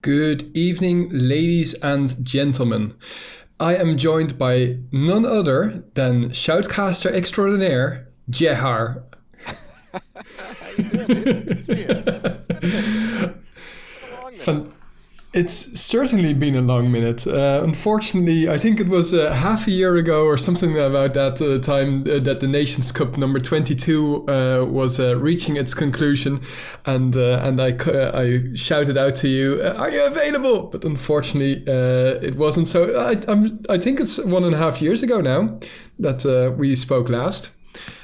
Good evening, ladies and gentlemen. I am joined by none other than shoutcaster extraordinaire, Jehar. How you doing, dude? Good to see you. It's been a long minute. It's certainly been a long minute. Unfortunately, I think it was half a year ago or something about that time that the Nations Cup number 22 was reaching its conclusion, and I shouted out to you, "Are you available?" But unfortunately, it wasn't. So I think it's 1.5 years ago now that we spoke last.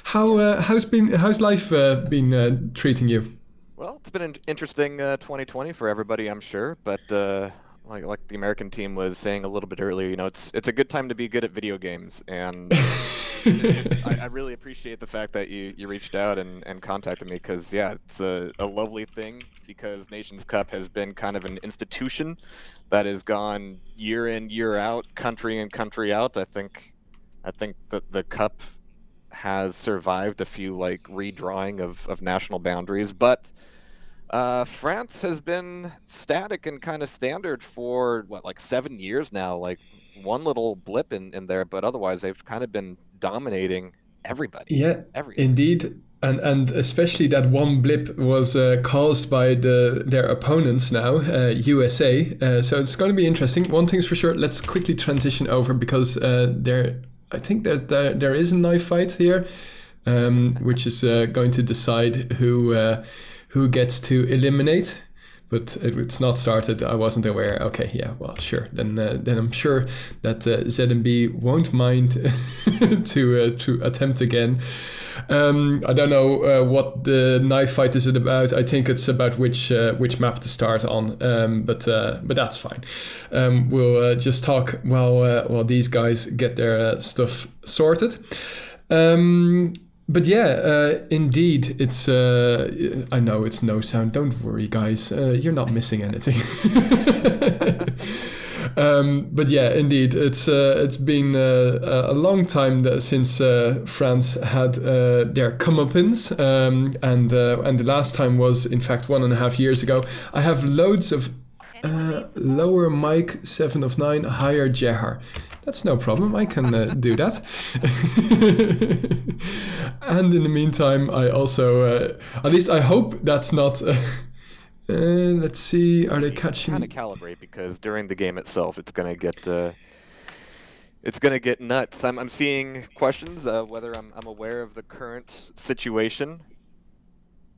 How's life been treating you? Well, it's been an interesting 2020 for everybody, I'm sure. But like the American team was saying a little bit earlier, it's a good time to be good at video games, and I really appreciate the fact that you reached out and contacted me because yeah, it's a lovely thing because Nations Cup has been kind of an institution that has gone year in year out, country in country out. I think that the cup has survived a few like redrawing of national boundaries, but France has been static and kind of standard for what, like 7 years now. Like one little blip in there, but otherwise they've kind of been dominating everybody, Yeah, everything. indeed. And especially that one blip was caused by their opponents now, USA. So it's going to be interesting. One thing's for sure. Let's quickly transition over because I think there is a knife fight here, which is going to decide who gets to eliminate. But it's not started. I wasn't aware. Okay, yeah, well, sure. Then I'm sure that ZMB won't mind to attempt again. I don't know what the knife fight is about. I think it's about which map to start on. But that's fine. We'll just talk while these guys get their stuff sorted. But yeah, indeed, it's. I know it's no sound. Don't worry, guys. You're not missing anything. But yeah, indeed, it's been a long time since France had their comeuppance, and the last time was in fact 1.5 years ago. I have loads of lower mic 7 of 9, higher Jehar. That's no problem. I can do that. And in the meantime, I also, at least I hope that's not. Let's see. Are they catching? Kind of calibrate because during the game itself, it's gonna get nuts. I'm seeing questions whether I'm aware of the current situation.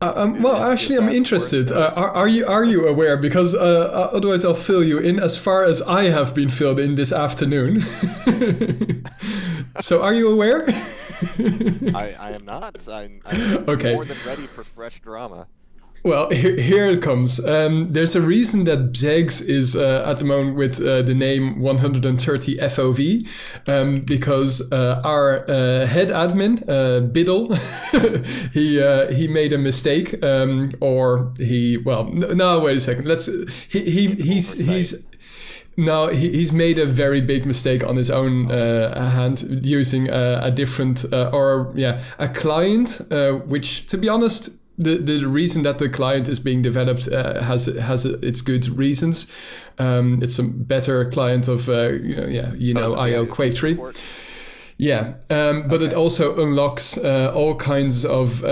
Well, Is actually, I'm that worth? interested. Are you aware? Because otherwise, I'll fill you in as far as I have been filled in this afternoon. So, are you aware? I am not. I'm Okay. more than ready for fresh drama. Well, here it comes. There's a reason that Bzegs is at the moment with the name 130 FOV, because our head admin, Biddle, he made a mistake, or he well no wait a second. He's no, he's made a very big mistake on his own hand using a different a client, which to be honest. The reason that the client is being developed has its good reasons. It's a better client of IO Quake 3. Yeah, but it also unlocks all kinds of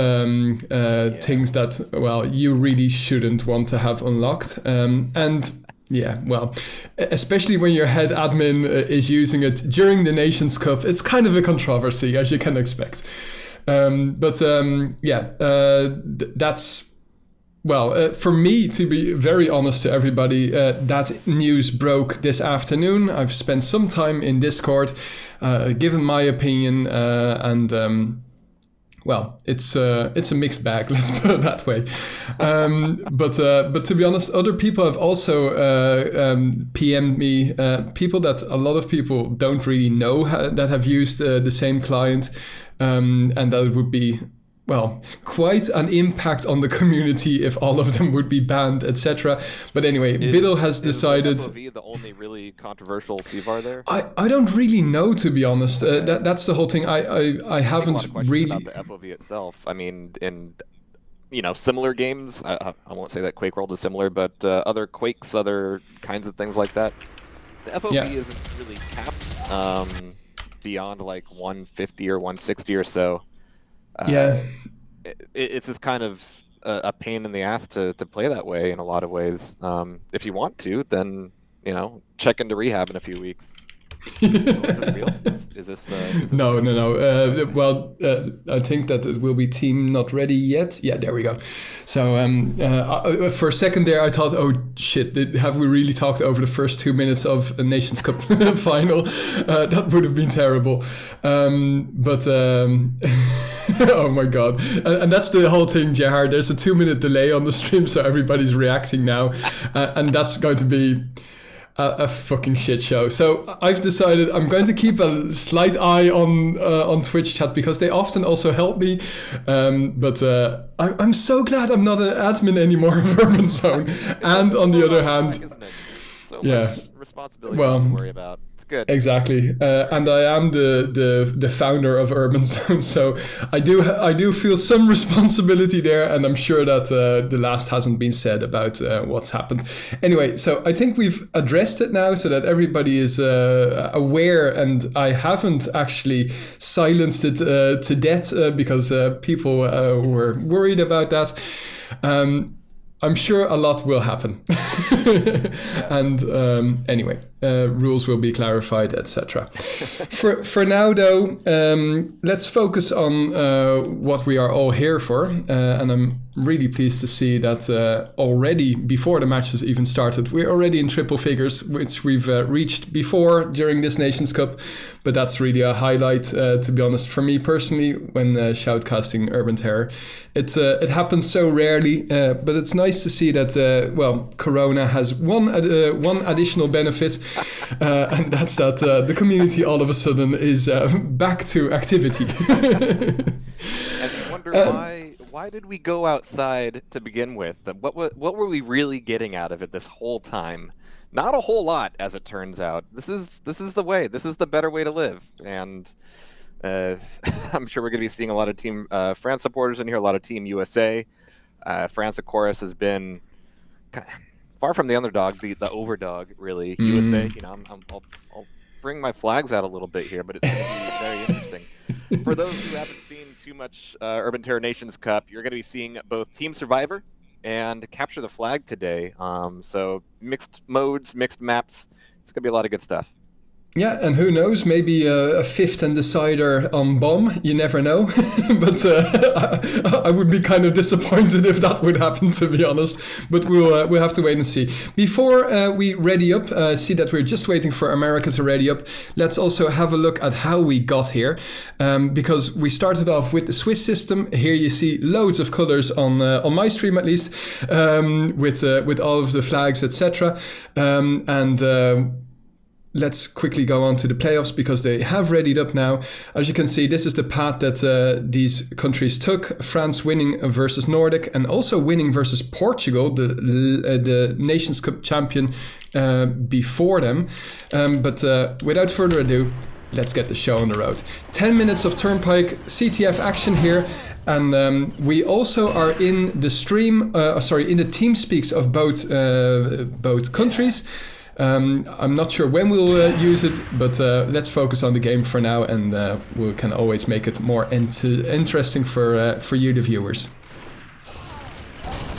things that you really shouldn't want to have unlocked. And yeah, well, especially when your head admin is using it during the Nations Cup, it's kind of a controversy, as you can expect. That's for me, to be very honest to everybody, that news broke this afternoon. I've spent some time in Discord, given my opinion, it's a mixed bag. Let's put it that way. But to be honest, other people have also PM'd me. People that a lot of people don't really know that have used the same client, and that it would be quite an impact on the community if all of them would be banned, etc. But anyway, Biddle has decided. Is FOV the only really controversial CVAR there? I don't really know, to be honest. That's the whole thing. I A lot haven't of questions really. about the FOV itself. I mean, similar games. I won't say that Quake World is similar, but other Quakes, other kinds of things like that. The FOV isn't really capped beyond like 150 or 160 or so. It's just kind of a pain in the ass to play that way in a lot of ways. If you want to, then check into rehab in a few weeks. Is this real? Is this no. Well, I think that it will be team not ready yet. Yeah, there we go. So for a second there, I thought, oh shit, have we really talked over the first 2 minutes of a Nations Cup final? That would have been terrible. Oh my god. And that's the whole thing, Jehar. There's a 2-minute delay on the stream, so everybody's reacting now. And that's going to be a fucking shit show. So I've decided I'm going to keep a slight eye on Twitch chat because they often also help me. But I'm so glad I'm not an admin anymore of Urban Zone. And on the other hand, much responsibility to worry about. It's good. Exactly. And I am the founder of Urban Zone, so I do feel some responsibility there, and I'm sure that the last hasn't been said about what's happened. Anyway, so I think we've addressed it now so that everybody is aware, and I haven't actually silenced it to death because people were worried about that. I'm sure a lot will happen. And anyway, rules will be clarified, etc. For now, though, let's focus on what we are all here for. And I'm really pleased to see that already, before the matches even started, we're already in triple figures, which we've reached before during this Nations Cup. But that's really a highlight, to be honest, for me personally, when shoutcasting Urban Terror. It happens so rarely, but it's nice to see that, Corona has one additional benefit, and that's that the community all of a sudden is back to activity. And you wonder why did we go outside to begin with? What were we really getting out of it this whole time? Not a whole lot, as it turns out. This is the way. This is the better way to live. And I'm sure we're going to be seeing a lot of Team France supporters in here, a lot of Team USA. France, of course, has been far from the underdog, the overdog, really. USA, I'll bring my flags out a little bit here, but it's going to be very interesting. For those who haven't seen too much Urban Terror Nations Cup, you're going to be seeing both Team Survivor and Capture the Flag today. So mixed modes, mixed maps. It's going to be a lot of good stuff. Yeah, and who knows, maybe a fifth and decider on bomb, you never know. But I would be kind of disappointed if that would happen, to be honest. But we'll have to wait and see. Before we ready up, see that we're just waiting for America to ready up, let's also have a look at how we got here. Because we started off with the Swiss system. Here you see loads of colors on my stream, at least, with all of the flags, etc. Let's quickly go on to the playoffs because they have readied up now. As you can see, this is the path that these countries took. France winning versus Nordic and also winning versus Portugal, the Nations Cup champion before them. But without further ado, let's get the show on the road. 10 minutes of Turnpike CTF action here. And we also are in the stream, in the TeamSpeaks of both countries. I'm not sure when we'll use it, but let's focus on the game for now, and we can always make it more interesting for you, the viewers.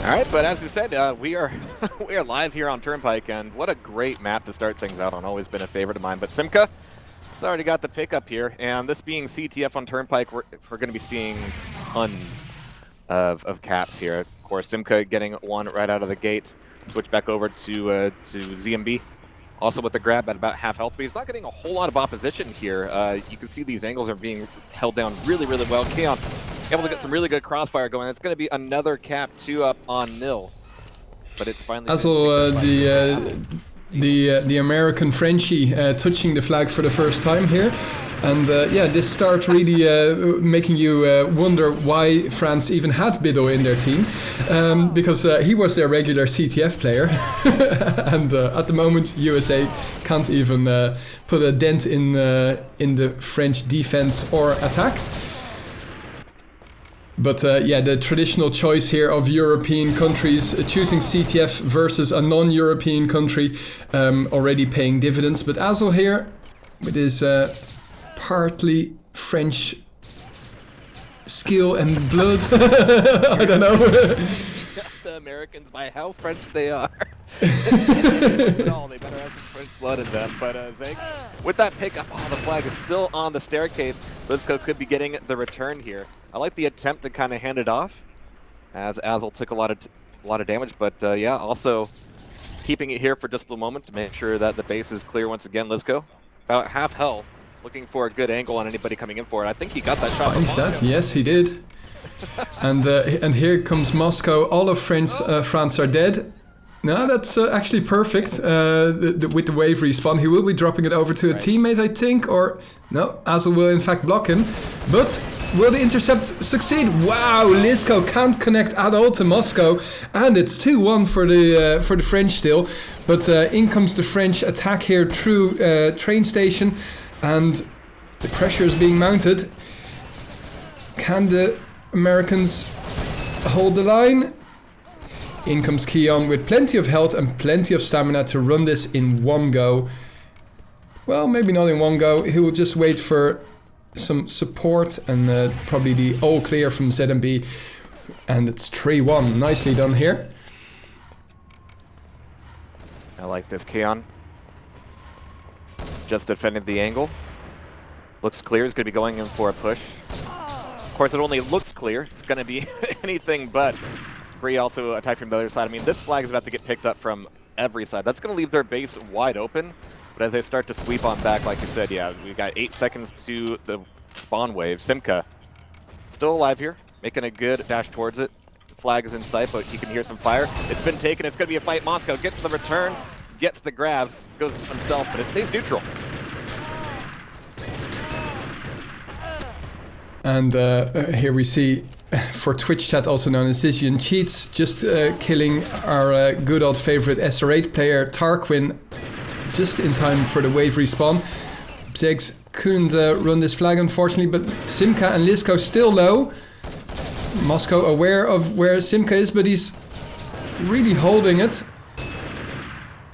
All right, but as you said, we are live here on Turnpike, and what a great map to start things out on. Always been a favorite of mine, but Simca has already got the pick up here, and this being CTF on Turnpike, we're going to be seeing tons of caps here. Of course, Simca getting one right out of the gate. Switch back over to ZMB, also with the grab at about half health, but he's not getting a whole lot of opposition here. You can see these angles are being held down really, really well. Keon able to get some really good crossfire going. It's going to be another cap 2 up on nil, but it's finally... Also, the American Frenchie touching the flag for the first time here. And this start really making you wonder why France even had Bido in their team, because he was their regular CTF player, and at the moment USA can't even put a dent in the French defense or attack. But yeah, the traditional choice here of European countries choosing CTF versus a non-European country already paying dividends. But Azel here, with his partly French skill and blood, I don't know. The Americans by how French they are. They better have some French blood in them. But Zegs, with that pickup, the flag is still on the staircase. Lizco could be getting the return here. I like the attempt to kind of hand it off, as Azel took a lot of damage. But yeah, also keeping it here for just a moment to make sure that the base is clear once again. Lizco, about half health, looking for a good angle on anybody coming in for it. I think he got that shot. Finds that, yes, he did. And here comes Moscow. All of France are dead. No, that's actually perfect with the wave respawn. He will be dropping it over to a teammate, I think, or no, Azel will in fact block him. But will the intercept succeed? Wow, Lizco can't connect at all to Moscow, and it's 2-1 for the French still. But in comes the French attack here through train station, and the pressure is being mounted. Can the Americans hold the line? In comes Keon with plenty of health and plenty of stamina to run this in one go. Well, maybe not in one go. He will just wait for some support and probably the all clear from ZMB. And it's 3-1. Nicely done here. I like this, Keon. Just defending the angle. Looks clear. He's going to be going in for a push. Of course, it only looks clear. It's going to be anything but. Bree also attacked from the other side. I mean, this flag is about to get picked up from every side. That's going to leave their base wide open. But as they start to sweep on back, like you said, yeah, we got 8 seconds to the spawn wave. Simka still alive here, making a good dash towards it. The flag is in sight, but he can hear some fire. It's been taken. It's going to be a fight. Moscow gets the return, gets the grab, goes himself, but it stays neutral. And here we see, for Twitch chat also known as Zizian Cheats, just killing our good old favorite SR8 player Tarquin just in time for the wave respawn. Zegs couldn't run this flag unfortunately, but Simka and Lizco still low. Moscow aware of where Simka is, but he's really holding it.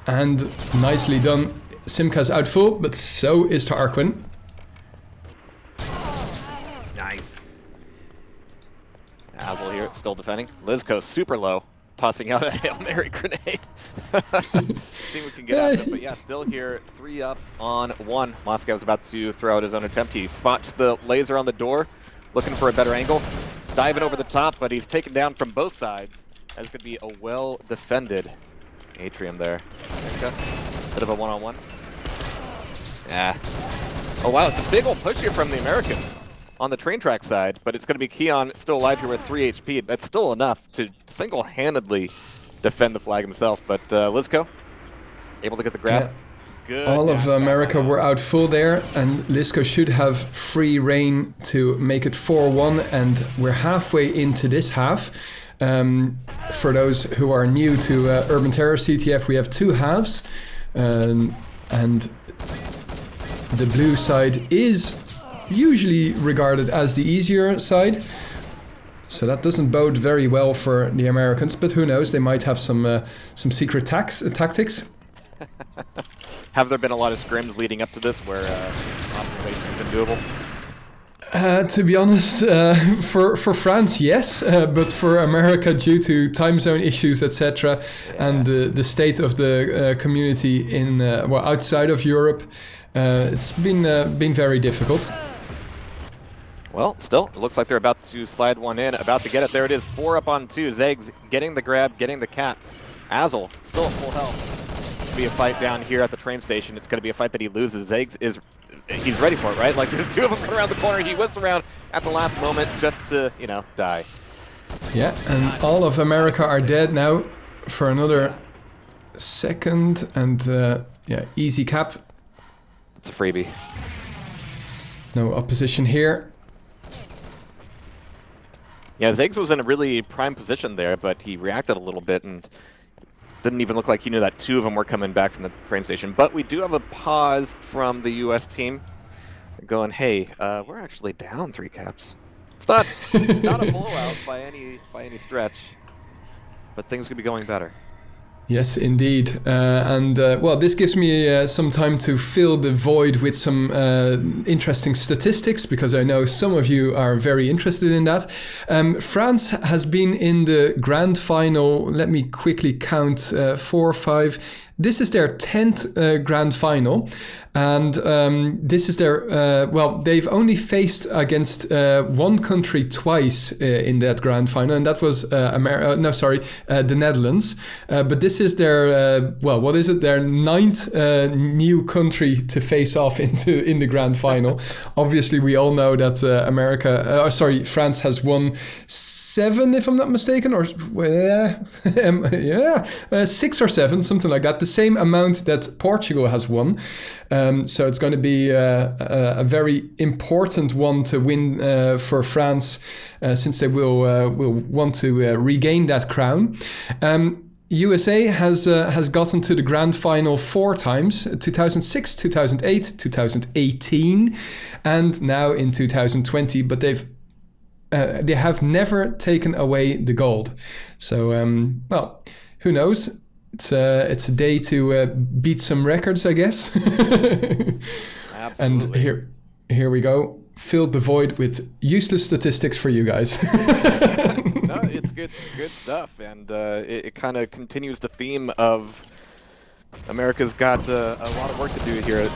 And nicely done. Simka's out full, but so is Tarquin. Nice. Azel here, still defending. Lizco super low, tossing out a Hail Mary grenade. See what we can get out of it, but yeah, still here, 3 up on 1. Moscow's about to throw out his own attempt. He spots the laser on the door, looking for a better angle. Diving over the top, but he's taken down from both sides. That's going to be a well-defended atrium there. Bit of a one-on-one. Yeah. Oh wow, it's a big old push here from the Americans on the train track side, but it's going to be Keon still alive here with 3 HP. That's still enough to single-handedly defend the flag himself, but Lizco, able to get the grab. Yeah. Good. All of America were out full there, and Lizco should have free reign to make it 4-1, and we're halfway into this half. For those who are new to Urban Terror CTF, we have 2 halves, and the blue side is usually regarded as the easier side, so that doesn't bode very well for the Americans, but who knows, they might have some secret tactics. Have there been a lot of scrims leading up to this where observation has been doable? To be honest, for France, yes, but for America, due to time zone issues, etc., and the state of the community in outside of Europe, it's been very difficult. Well, still, it looks like they're about to slide one in, about to get it. There it is, 4 up on 2. Zegs getting the grab, getting the cap. Azel still at full health. Be a fight down here at the train station. It's going to be a fight that he loses. Zegs he's ready for it, right? Like, there's 2 of them coming around the corner. He whips around at the last moment just to, die. Yeah, and all of America are dead now for another second, and yeah, easy cap. It's a freebie. No opposition here. Yeah, Zegs was in a really prime position there, but he reacted a little bit and didn't even look like he knew that 2 of them were coming back from the train station. But we do have a pause from the U.S. team going, hey, we're actually down 3 caps. It's not a blowout by any stretch, but things could be going better. Yes, indeed. Well, this gives me some time to fill the void with some interesting statistics, because I know some of you are very interested in that. France has been in the grand final, let me quickly count, 4, 5. This is their 10th grand final, and this is their, they've only faced against one country twice in that grand final, and that was the Netherlands. But this is their, their 9th new country to face off in the grand final. Obviously, we all know that France has won 7, if I'm not mistaken, or 6 or 7, something like that. The same amount that Portugal has won. So it's going to be a very important one to win for France, since they will want to regain that crown. USA has gotten to the grand final 4 times: 2006, 2008, 2018, and now in 2020. But they have never taken away the gold. So who knows? It's a day to beat some records, I guess. Absolutely. And here we go. Filled the void with useless statistics for you guys. No, it's good stuff, and it kind of continues the theme of America's got a lot of work to do here.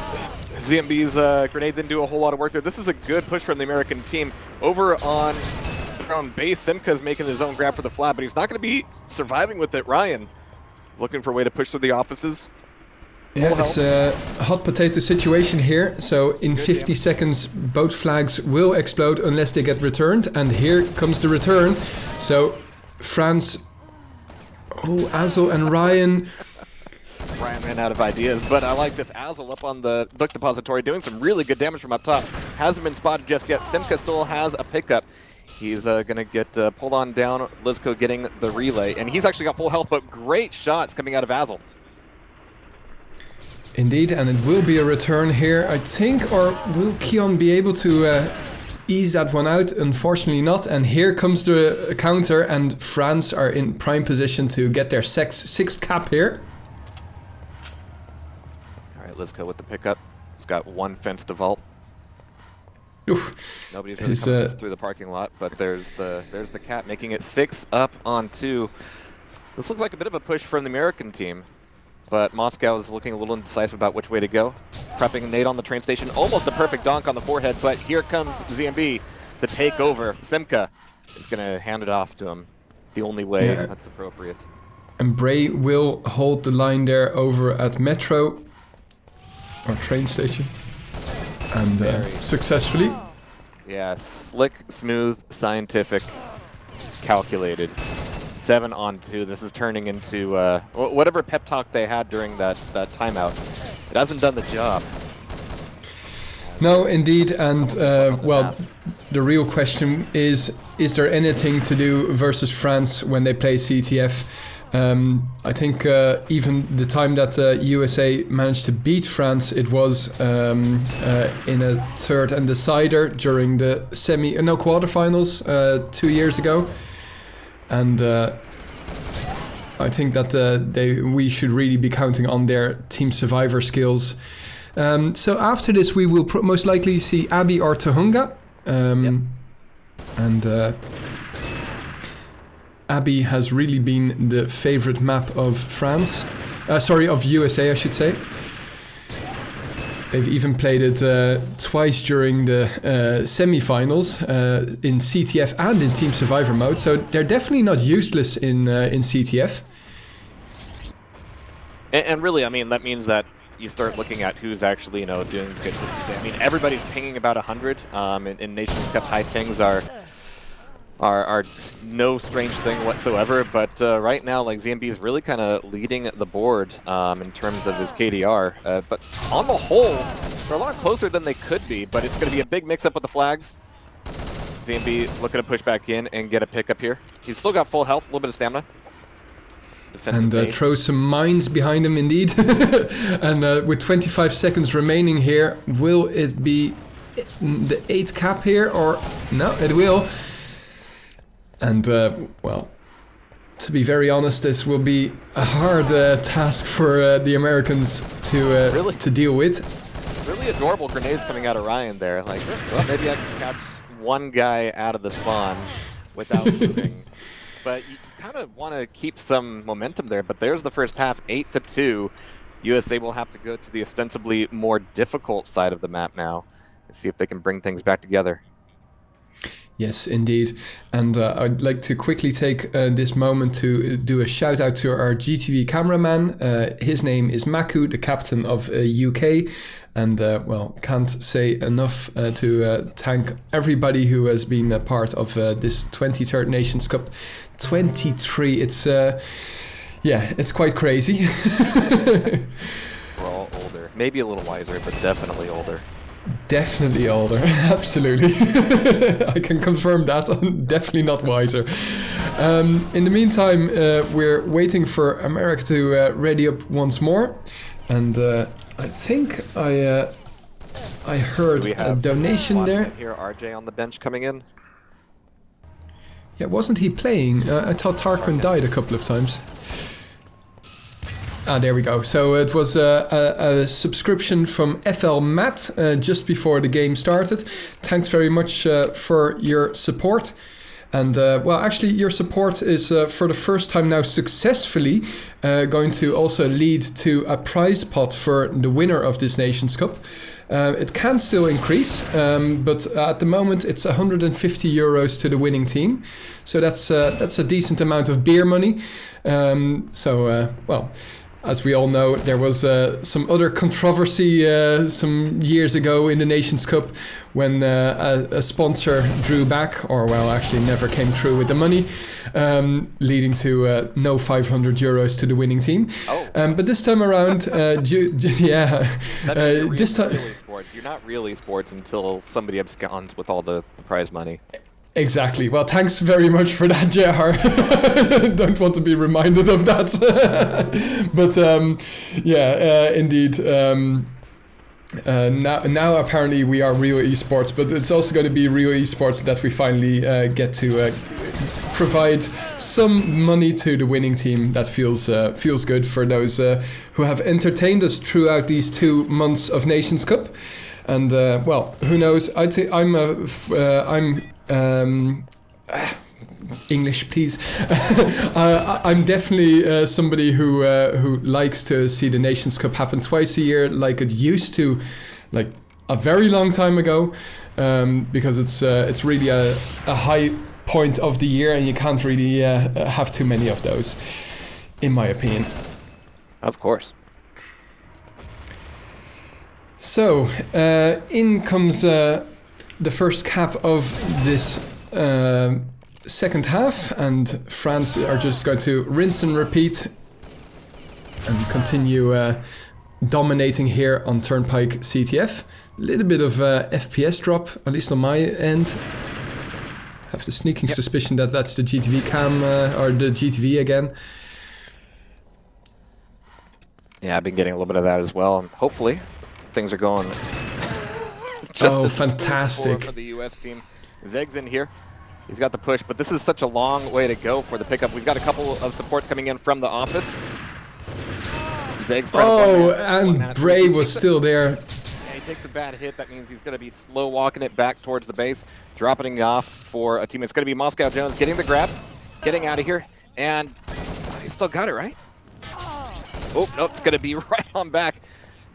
ZMB's grenade didn't do a whole lot of work there. This is a good push from the American team. Over on their own base, Simka's making his own grab for the flag, but he's not going to be surviving with it. Ryan looking for a way to push through the offices. Yeah, it's a hot potato situation here. So in 50 seconds, both flags will explode unless they get returned. And here comes the return. So France, Azel and Ryan. Ryan ran out of ideas, but I like this. Azel up on the book depository doing some really good damage from up top. Hasn't been spotted just yet. Simka still has a pickup. He's going to get pulled on down. Lizko getting the relay, and he's actually got full health, but great shots coming out of Azel. Indeed, and it will be a return here, I think, or will Keon be able to ease that one out? Unfortunately not, and here comes the counter, and France are in prime position to get their 6th cap here. All right, Lizko with the pickup. He's got one fence to vault. Oof. Nobody's really coming through the parking lot, but there's the cat making it 6 up on 2. This looks like a bit of a push from the American team, but Moscow is looking a little indecisive about which way to go. Prepping a nade on the train station, almost a perfect donk on the forehead, but here comes ZMB to take over. Simka is going to hand it off to him the only way that's appropriate. And Bray will hold the line there over at Metro, or train station. And successfully. Yeah, slick, smooth, scientific, calculated. 7 on 2. This is turning into whatever pep talk they had during that timeout. It hasn't done the job. No, indeed. And the real question is there anything to do versus France when they play CTF? I think even the time that USA managed to beat France, it was in a third and decider during the quarterfinals 2 years ago, and I think that we should really be counting on their team survivor skills. So after this, we will most likely see Abbey or Tohunga, and. Abbey has really been the favorite map of France. Of USA, I should say. They've even played it twice during the semi-finals in CTF and in Team Survivor mode. So they're definitely not useless in CTF. And really, I mean, that means that you start looking at who's actually, doing good. I mean, everybody's pinging about 100. In Nations Cup, high pings are no strange thing whatsoever, but right now, like, ZMB is really kind of leading the board in terms of his KDR. But on the whole, they're a lot closer than they could be, but it's going to be a big mix-up with the flags. ZMB looking to push back in and get a pickup here. He's still got full health, a little bit of stamina. And throws some mines behind him, indeed. And with 25 seconds remaining here, will it be the 8th cap here, or no, it will. And well, to be very honest, this will be a hard task for the Americans to deal with. Really adorable grenades coming out of Ryan there. Like, well, maybe I can catch one guy out of the spawn without moving. But you kind of want to keep some momentum there. But there's the first half, 8-2. USA will have to go to the ostensibly more difficult side of the map now and see if they can bring things back together. Yes, indeed. And I'd like to quickly take this moment to do a shout out to our GTV cameraman. His name is Maku, the captain of UK. And well, can't say enough to thank everybody who has been a part of this 23rd Nations Cup 23. It's, yeah, it's quite crazy. We're all older. Maybe a little wiser, but definitely older. Definitely older, absolutely. I can confirm that. I'm definitely not wiser. In the meantime, we're waiting for America to ready up once more. And I think I heard a donation there. Here, RJ on the bench coming in. Yeah, wasn't he playing? I thought Tarquin died a couple of times. Ah, there we go. So it was a subscription from FL Matt just before the game started. Thanks very much for your support. And well, actually, your support is for the first time now successfully going to also lead to a prize pot for the winner of this Nations Cup. It can still increase, but at the moment it's 150 euros to the winning team. So that's a decent amount of beer money. Well, as we all know, there was some other controversy some years ago in the Nations Cup when a sponsor drew back, or well, actually never came through with the money, leading to no 500 euros to the winning team. Oh. But this time around, yeah, this time really sports. You're not really sports until somebody absconds with all the prize money. Exactly. Well, thanks very much for that, Jehar. Don't want to be reminded of that. But yeah, indeed. Now apparently we are real esports, but it's also going to be real esports that we finally get to provide some money to the winning team. That feels good for those who have entertained us throughout these 2 months of Nations Cup. And well, who knows? I'd say I'm English, please. I'm definitely somebody who likes to see the Nations Cup happen twice a year, like it used to, like a very long time ago, because it's really a high point of the year, and you can't really have too many of those, in my opinion. Of course. So, in comes the first cap of this second half, and France are just going to rinse and repeat and continue dominating here on Turnpike CTF. A little bit of FPS drop, at least on my end. Have the sneaking suspicion that that's the GTV cam or the GTV again. Yeah, I've been getting a little bit of that as well, and hopefully things are going just fantastic for the US team. Zeg's in here. He's got the push, but this is such a long way to go for the pickup. We've got a couple of supports coming in from the office. Zeg's and Bray was still there. Yeah, he takes a bad hit. That means he's going to be slow walking it back towards the base, dropping it off for a team. It's going to be Moscow Jones getting the grab, getting out of here, and he still got it, right? Oh, no, it's going to be right on back.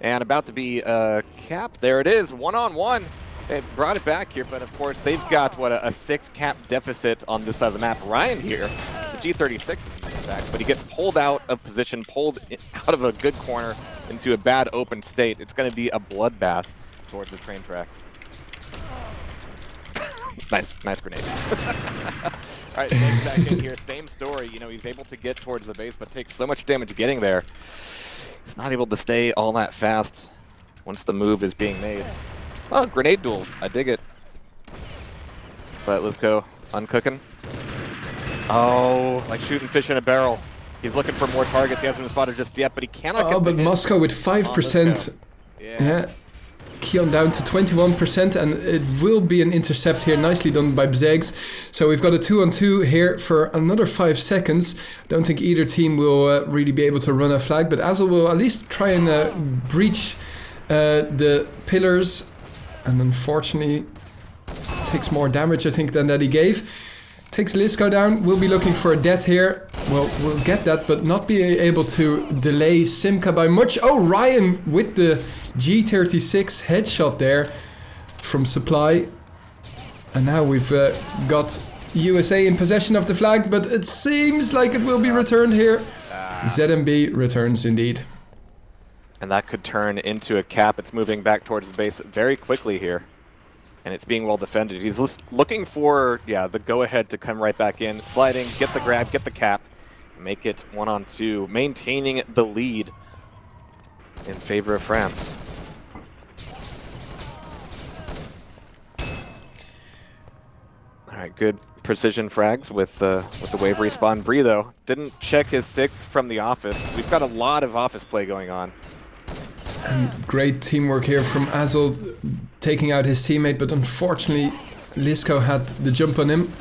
And about to be cap. There it is, one-on-one. They brought it back here, but of course they've got, what, a 6 cap deficit on this side of the map. Ryan here, the G36 in fact, but he gets pulled out of position, pulled out of a good corner into a bad open state. It's going to be a bloodbath towards the train tracks. Nice grenade. All right, James back in here, same story. You know, he's able to get towards the base, but takes so much damage getting there. He's not able to stay all that fast once the move is being made. Oh, grenade duels. I dig it. But let's go. Uncooking. Oh, like shooting fish in a barrel. He's looking for more targets. He hasn't spotted just yet, but he cannot get but Moscow with 5%. Yeah. Keon down to 21%, and it will be an intercept here. Nicely done by Bzegs. So we've got a 2-on-2 here for another 5 seconds. Don't think either team will really be able to run a flag, but Azel will at least try and breach the pillars, and unfortunately takes more damage, I think, than that he gave. Takes Lisco down. We'll be looking for a death here. Well, we'll get that, but not be able to delay Simka by much. Oh, Ryan with the G36 headshot there from Supply. And now we've got USA in possession of the flag, but it seems like it will be returned here. ZMB returns indeed. And that could turn into a cap. It's moving back towards the base very quickly here. And it's being well defended. He's looking for, the go-ahead to come right back in. Sliding, get the grab, get the cap. Make it 1-on-2. Maintaining the lead in favor of France. Alright, good precision frags with the wave respawn. Bree, though, didn't check his 6 from the office. We've got a lot of office play going on. And great teamwork here from Azel, taking out his teammate, but unfortunately Lisco had the jump on him.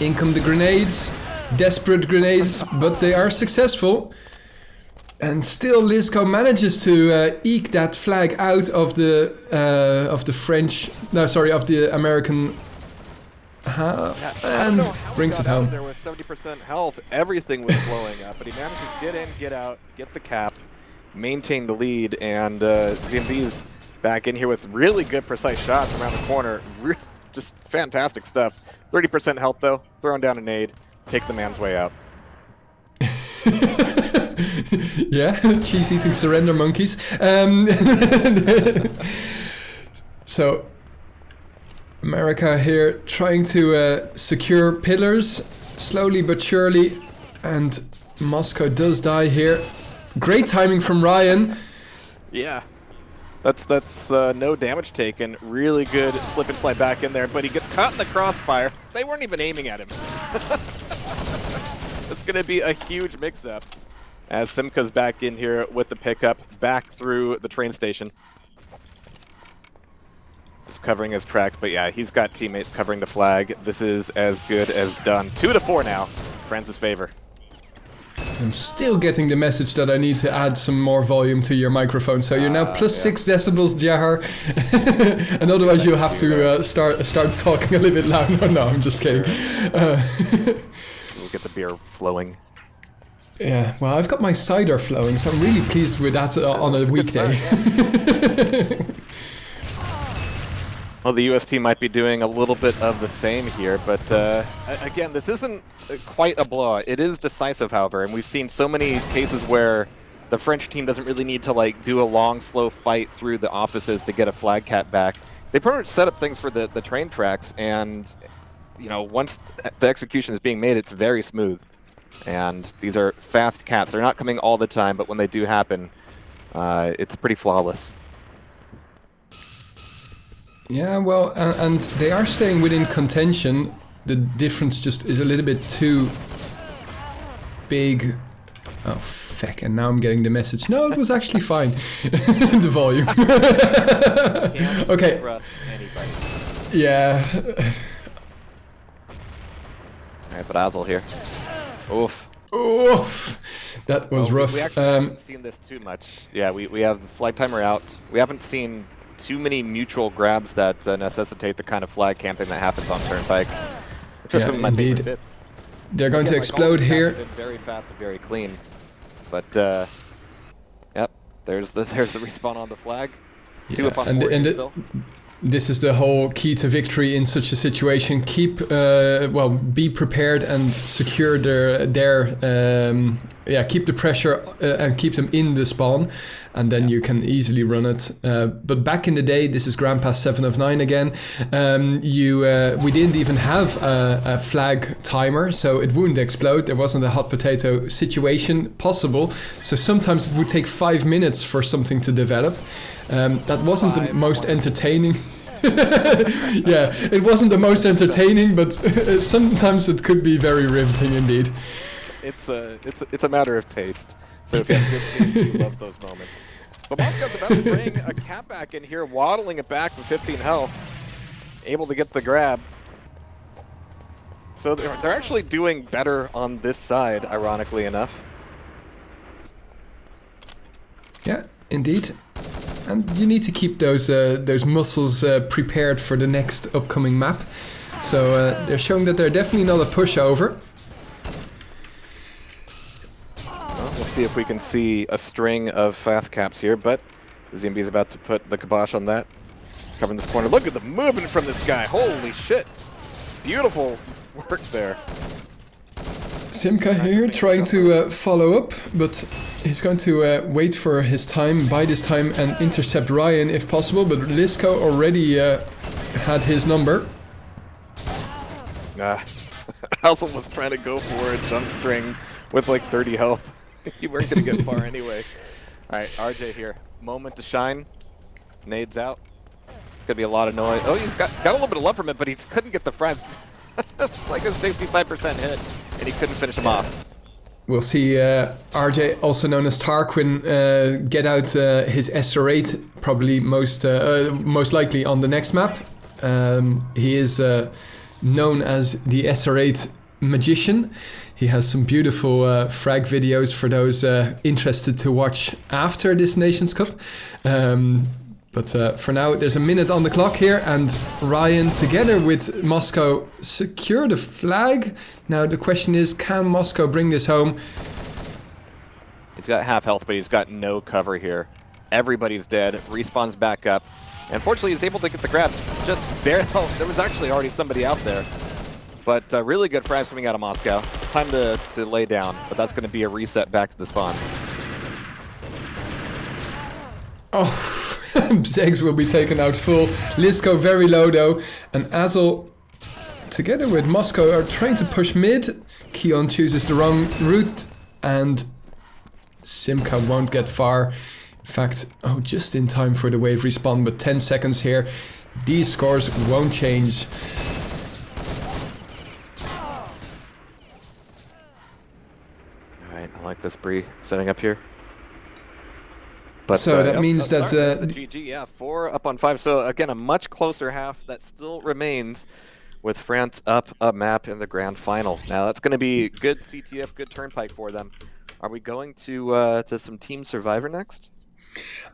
In come the grenades, desperate grenades, but they are successful. And still Lisco manages to eke that flag out of the American half, and brings it home. There was 70% health, everything was blowing up, but he managed to get in, get out, get the cap, maintain the lead, and ZMB's back in here with really good precise shots around the corner. Just fantastic stuff. 30% health though, throwing down a nade, take the man's way out. Yeah, cheese-eating surrender monkeys. So, America here trying to secure pillars, slowly but surely, and Moscow does die here. Great timing from Ryan. Yeah. That's no damage taken. Really good slip and slide back in there, but he gets caught in the crossfire. They weren't even aiming at him. It's going to be a huge mix-up as Simka's back in here with the pickup back through the train station. Just covering his tracks, but yeah, he's got teammates covering the flag. This is as good as done. 2-4 now, France's favor. I'm still getting the message that I need to add some more volume to your microphone. So you're now plus 6 decibels, Jehar. And otherwise you'll have to start talking a little bit louder. No, I'm just kidding. We'll get the beer flowing. Yeah, well, I've got my cider flowing, so I'm really pleased with that on a weekday. Well, the US team might be doing a little bit of the same here, but again, this isn't quite a blowout. It is decisive, however, and we've seen so many cases where the French team doesn't really need to do a long, slow fight through the offices to get a flag cap back. They pretty much set up things for the train tracks, and once the execution is being made, it's very smooth. And these are fast caps. They're not coming all the time, but when they do happen, it's pretty flawless. Yeah, well, and they are staying within contention. The difference just is a little bit too big. Oh, feck, and now I'm getting the message. No, it was actually fine. The volume. Okay. Yeah. Alright, but Azel here. Oof. Oof. That was rough. We actually haven't seen this too much. Yeah, we have the flag timer out. We haven't seen too many mutual grabs that necessitate the kind of flag camping that happens on Turnpike. Which are some of my favorite bits. They're going to explode here. Very fast and very clean. But yep, there's the respawn on the flag. 2 up on 4 still. This is the whole key to victory in such a situation. Keep, be prepared and secure keep the pressure and keep them in the spawn, and then you can easily run it. But back in the day, this is Grandpa SevenofNine again. We didn't even have a flag timer, so it wouldn't explode. There wasn't a hot potato situation possible. So sometimes it would take 5 minutes for something to develop. That wasn't the most entertaining. Yeah, it wasn't the most entertaining, but sometimes it could be very riveting indeed. It's a matter of taste. So if you have good taste, you love those moments. But Moscow's about to bring a cap back in here, waddling it back with 15 health. Able to get the grab. So they're actually doing better on this side, ironically enough. Yeah, indeed. And you need to keep those muscles prepared for the next upcoming map. So they're showing that they're definitely not a pushover. Well, we'll see if we can see a string of fast caps here, but ZMB is about to put the kibosh on that. Covering this corner. Look at the movement from this guy. Holy shit. Beautiful work there. Simka here trying to follow up, but he's going to wait for his time, bide his time, and intercept Ryan if possible. But Lisco already had his number. Hazel was trying to go for a jump string with like 30 health. You weren't going to get far anyway. Alright, RJ here. Moment to shine. Nades out. It's going to be a lot of noise. Oh, he's got a little bit of love from it, but he couldn't get the front. It's like a 65% hit, and he couldn't finish him off. We'll see RJ, also known as Tarquin, get out his SR8, probably most likely on the next map. He is known as the SR8 magician. He has some beautiful frag videos for those interested to watch after this Nations Cup. But for now, there's a minute on the clock here, and Ryan, together with Moscow, secure the flag. Now the question is, can Moscow bring this home? He's got half health, but he's got no cover here. Everybody's dead. Respawns back up. And unfortunately, he's able to get the grab. Just bare health. There was actually already somebody out there. But really good frags coming out of Moscow. It's time to lay down, but that's going to be a reset back to the spawns. Oh. Zegs will be taken out full. Lisco very low though. And Azel, together with Moscow, are trying to push mid. Keon chooses the wrong route. And Simka won't get far. In fact, just in time for the wave respawn. But 10 seconds here. These scores won't change. Alright, I like this Bree setting up here. But, so that means that... the GG, yeah, 4 up on 5. So again, a much closer half that still remains with France up a map in the grand final. Now that's going to be good CTF, good Turnpike for them. Are we going to some Team Survivor next?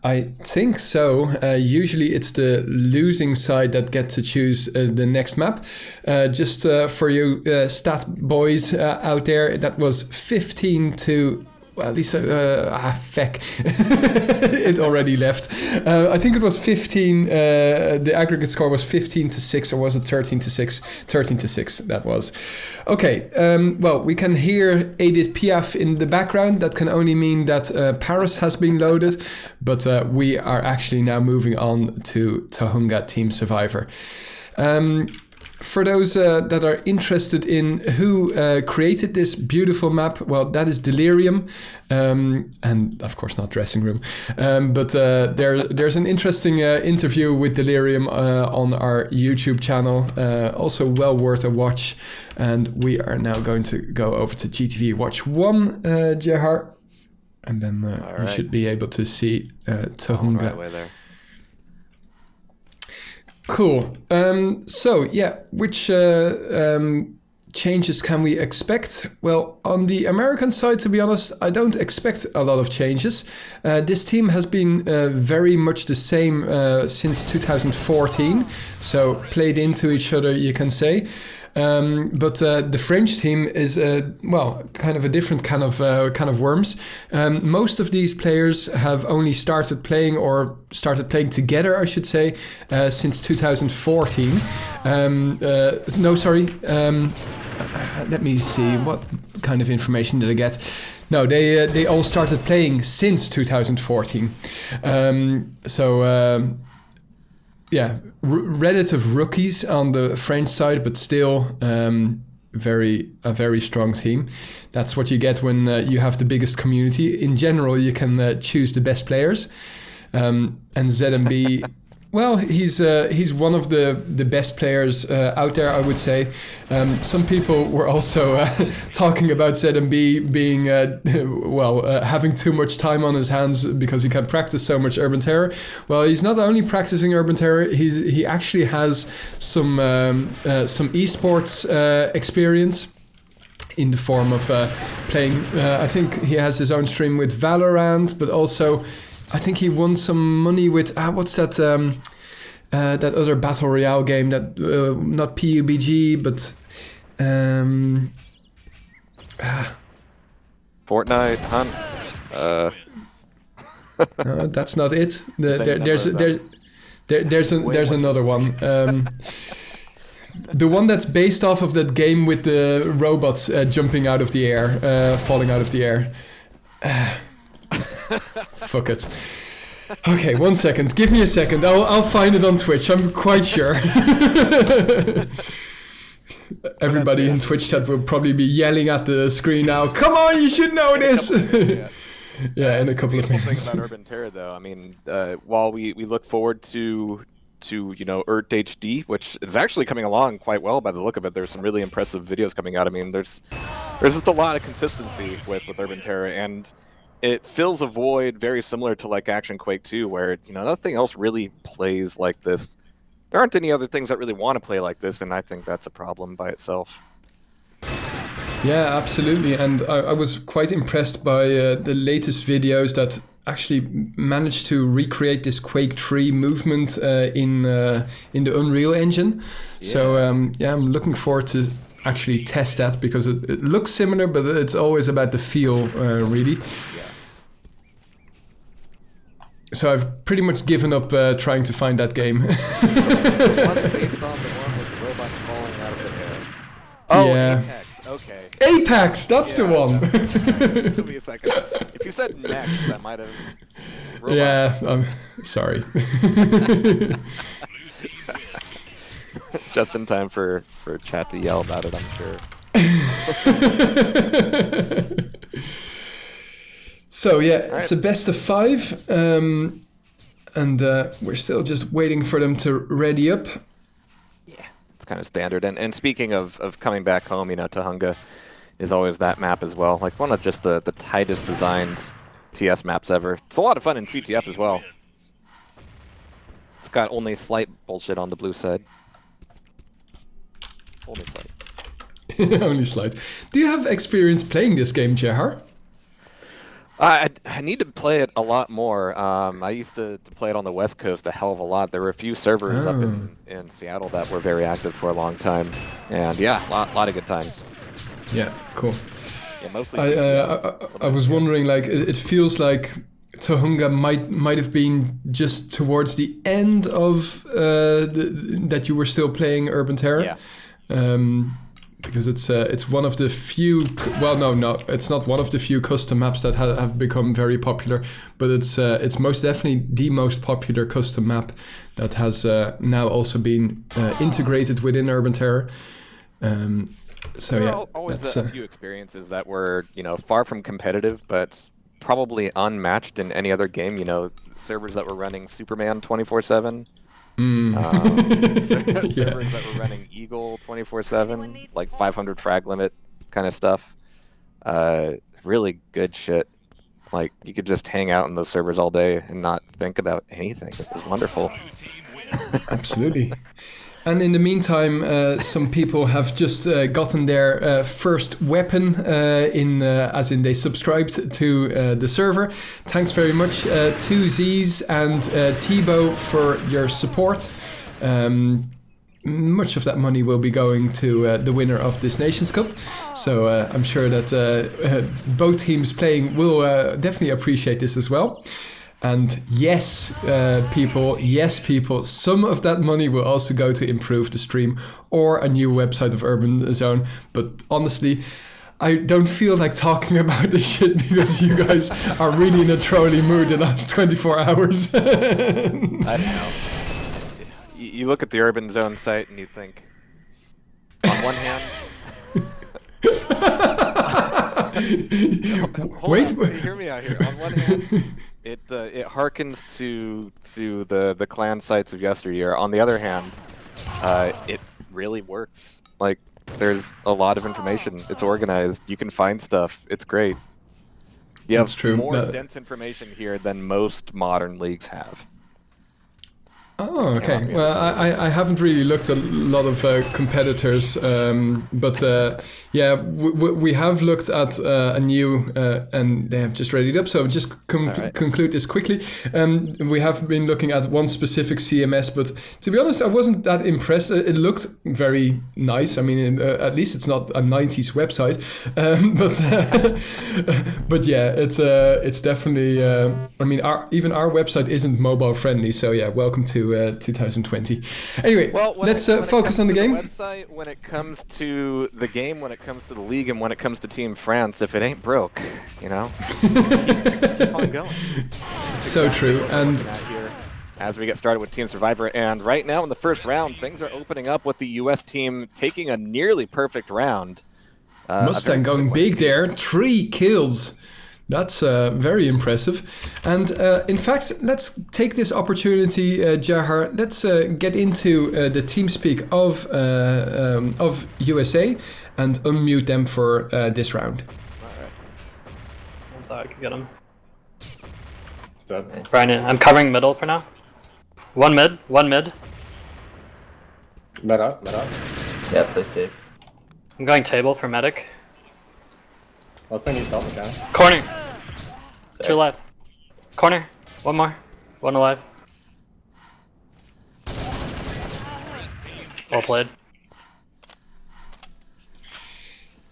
I think so. Usually it's the losing side that get to choose the next map. Just for you stat boys out there, that was 15 to... Well, at least, feck. It already left. I think it was 15, the aggregate score was 15 to 6, or was it 13 to 6? 13 to 6, that was. Okay, well, we can hear Edith Piaf in the background. That can only mean that Paris has been loaded, but we are actually now moving on to Tohunga Team Survivor. For those that are interested in who created this beautiful map, well, that is Delirium, and of course not Dressing Room, but there's an interesting interview with Delirium on our YouTube channel, also well worth a watch, and we are now going to go over to GTV Watch 1, Jehar, and then you should be able to see Tohunga. Right away there. Cool. So, yeah, which changes can we expect? Well, on the American side, to be honest, I don't expect a lot of changes. This team has been very much the same since 2014, so played into each other, you can say. But the French team is, kind of a different kind of worms. Most of these players have only started playing together, I should say, since 2014. Let me see, what kind of information did I get? No, they all started playing since 2014. Relative rookies on the French side, but still a very strong team. That's what you get when you have the biggest community. In general, you can choose the best players. And ZMB Well, he's one of the best players out there, I would say. Some people were also talking about ZMB being having too much time on his hands because he can practice so much Urban Terror. Well, he's not only practicing Urban Terror; he actually has some esports experience in the form of playing. I think he has his own stream with Valorant, but also I think he won some money with what's that? That other battle royale game that not PUBG but Fortnite, Hunt. No, that's not it. There's another one. The one that's based off of that game with the robots jumping out of the air, falling out of the air. Fuck it. Okay, 1 second. Give me a second. I'll find it on Twitch. I'm quite sure. Everybody in Twitch chat will probably be yelling at the screen now. Come on, you should know this. Yeah, in a couple of minutes. Thing about Urban Terror, though, I mean, while we look forward to Urt HD, which is actually coming along quite well by the look of it. There's some really impressive videos coming out. I mean, there's just a lot of consistency with Urban Terror, and it fills a void very similar to like Action Quake 2, where nothing else really plays like this. There aren't any other things that really want to play like this, and I think that's a problem by itself. Yeah, absolutely. And I was quite impressed by the latest videos that actually managed to recreate this Quake 3 movement in the Unreal Engine. Yeah. So I'm looking forward to actually test that, because it looks similar, but it's always about the feel, really. Yes. So I've pretty much given up trying to find that game. What's based on the one with the robots falling out of the air? Oh, yeah. Apex. Okay. Apex, that's the one. It took me a second. If you said next, I might have. Robots. Yeah, I'm sorry. Just in time for chat to yell about it, I'm sure. So yeah, right. It's a best of 5, and we're still just waiting for them to ready up. Yeah, it's kind of standard. And speaking of coming back home, Tohunga is always that map as well. Like one of just the tightest designed TS maps ever. It's a lot of fun in CTF as well. It's got only slight bullshit on the blue side. Only slight. Only slight. Do you have experience playing this game, Jehar? I need to play it a lot more. I used to play it on the West Coast a hell of a lot. There were a few servers up in Seattle that were very active for a long time. And yeah, a lot of good times. Yeah, cool. Yeah, mostly I was wondering, like, it feels like Tohunga might have been just towards the end of that you were still playing Urban Terror. Yeah. Because it's one of the few. Well, no, it's not one of the few custom maps that have become very popular, but it's most definitely the most popular custom map that has now also been integrated within Urban Terror. So there yeah, are always a few experiences that were far from competitive, but probably unmatched in any other game. Servers that were running Superman 24/7. Servers that were running Eagle 24/7, like 500 frag limit kind of stuff. Really good shit. Like you could just hang out in those servers all day and not think about anything. It was wonderful. Absolutely. And in the meantime, some people have just gotten their first weapon, as in they subscribed to the server. Thanks very much, 2Zs and Tebow, for your support. Much of that money will be going to the winner of this Nations Cup. So I'm sure that both teams playing will definitely appreciate this as well. And yes, people, some of that money will also go to improve the stream or a new website of Urban Zone. But honestly, I don't feel like talking about this shit because you guys are really in a trolly mood the last 24 hours. I don't know. You look at the Urban Zone site and you think, on one hand... Wait, hear me out here. On one hand, it harkens to the clan sites of yesteryear. On the other hand, it really works. Like, there's a lot of information. It's organized. You can find stuff. It's great. You have more dense information here than most modern leagues have. Oh, okay. Well, I haven't really looked at a lot of competitors, but yeah, we have looked at a new, and they have just readied up, so just conclude this quickly. We have been looking at one specific CMS, but to be honest, I wasn't that impressed. It looked very nice. I mean, at least it's not a 90s website, but yeah, it's definitely, I mean, even our website isn't mobile friendly, so yeah, welcome to 2020. Anyway, let's focus on the game. Website, when it comes to the game, when it comes to the league, and when it comes to Team France, if it ain't broke, you know, keep on going. So true. And as we get started with Team Survivor, and right now in the first round, things are opening up with the U.S. team taking a nearly perfect round. Mustang going big there, 3 kills. That's very impressive. And in fact, let's take this opportunity, Jehar. Let's get into the TeamSpeak of USA and unmute them for this round. All right. I can get him. Stop. Brian, I'm covering middle for now. One mid. Med up. Yeah, please do. I'm going table for medic. I'll send you self again. Corner. 2 alive. Corner. 1 more. 1 alive. Well played.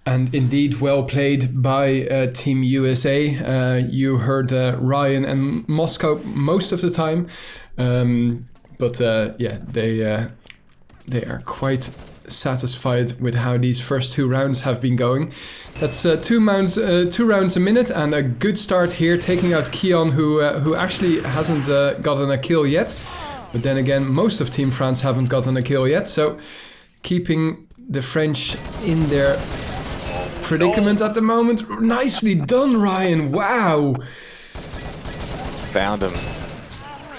And indeed, well played by Team USA. You heard Ryan and Moscow most of the time, but yeah, they are quite satisfied with how these first 2 rounds have been going. That's 2 rounds a minute, and a good start here, taking out Keon, who actually hasn't gotten a kill yet. But then again, most of Team France haven't gotten a kill yet, so keeping the French in their predicament at the moment. Nicely done, Ryan. Wow. Found him.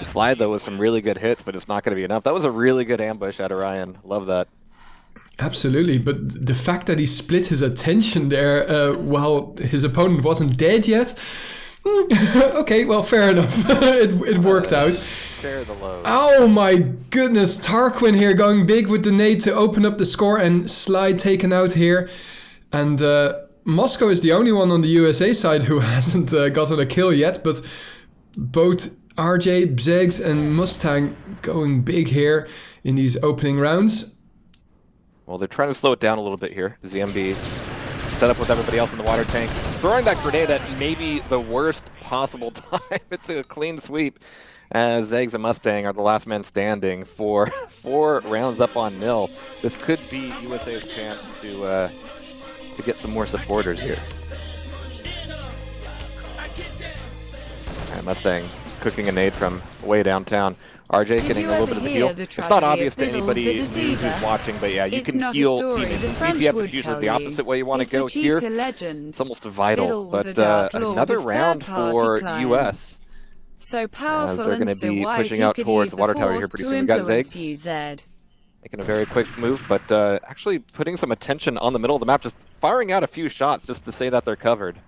Slide though with some really good hits, but it's not going to be enough. That was a really good ambush out of Ryan. Love that. Absolutely, but the fact that he split his attention there while his opponent wasn't dead yet, okay, well, fair enough. it worked out. Share the load. Oh my goodness, Tarquin here going big with the nade to open up the score, and Slide taken out here. And Moscow is the only one on the USA side who hasn't gotten a kill yet, but both RJ, Bzegs and Mustang going big here in these opening rounds. Well, they're trying to slow it down a little bit here. ZMB set up with everybody else in the water tank. Throwing that grenade at maybe the worst possible time. It's a clean sweep, as Eggs and Mustang are the last men standing for 4 rounds up on nil. This could be USA's chance to get some more supporters here. And Mustang cooking a nade from way downtown. RJ getting a little bit of the heal. It's not obvious to anybody who's watching, but yeah, you can heal teammates in CTF. It's usually the opposite way you want to go here. It's almost vital, but another round for US. So powerful, as they're going to be pushing out towards the water tower here pretty soon. We got Zegs making a very quick move, but actually putting some attention on the middle of the map, just firing out a few shots just to say that they're covered.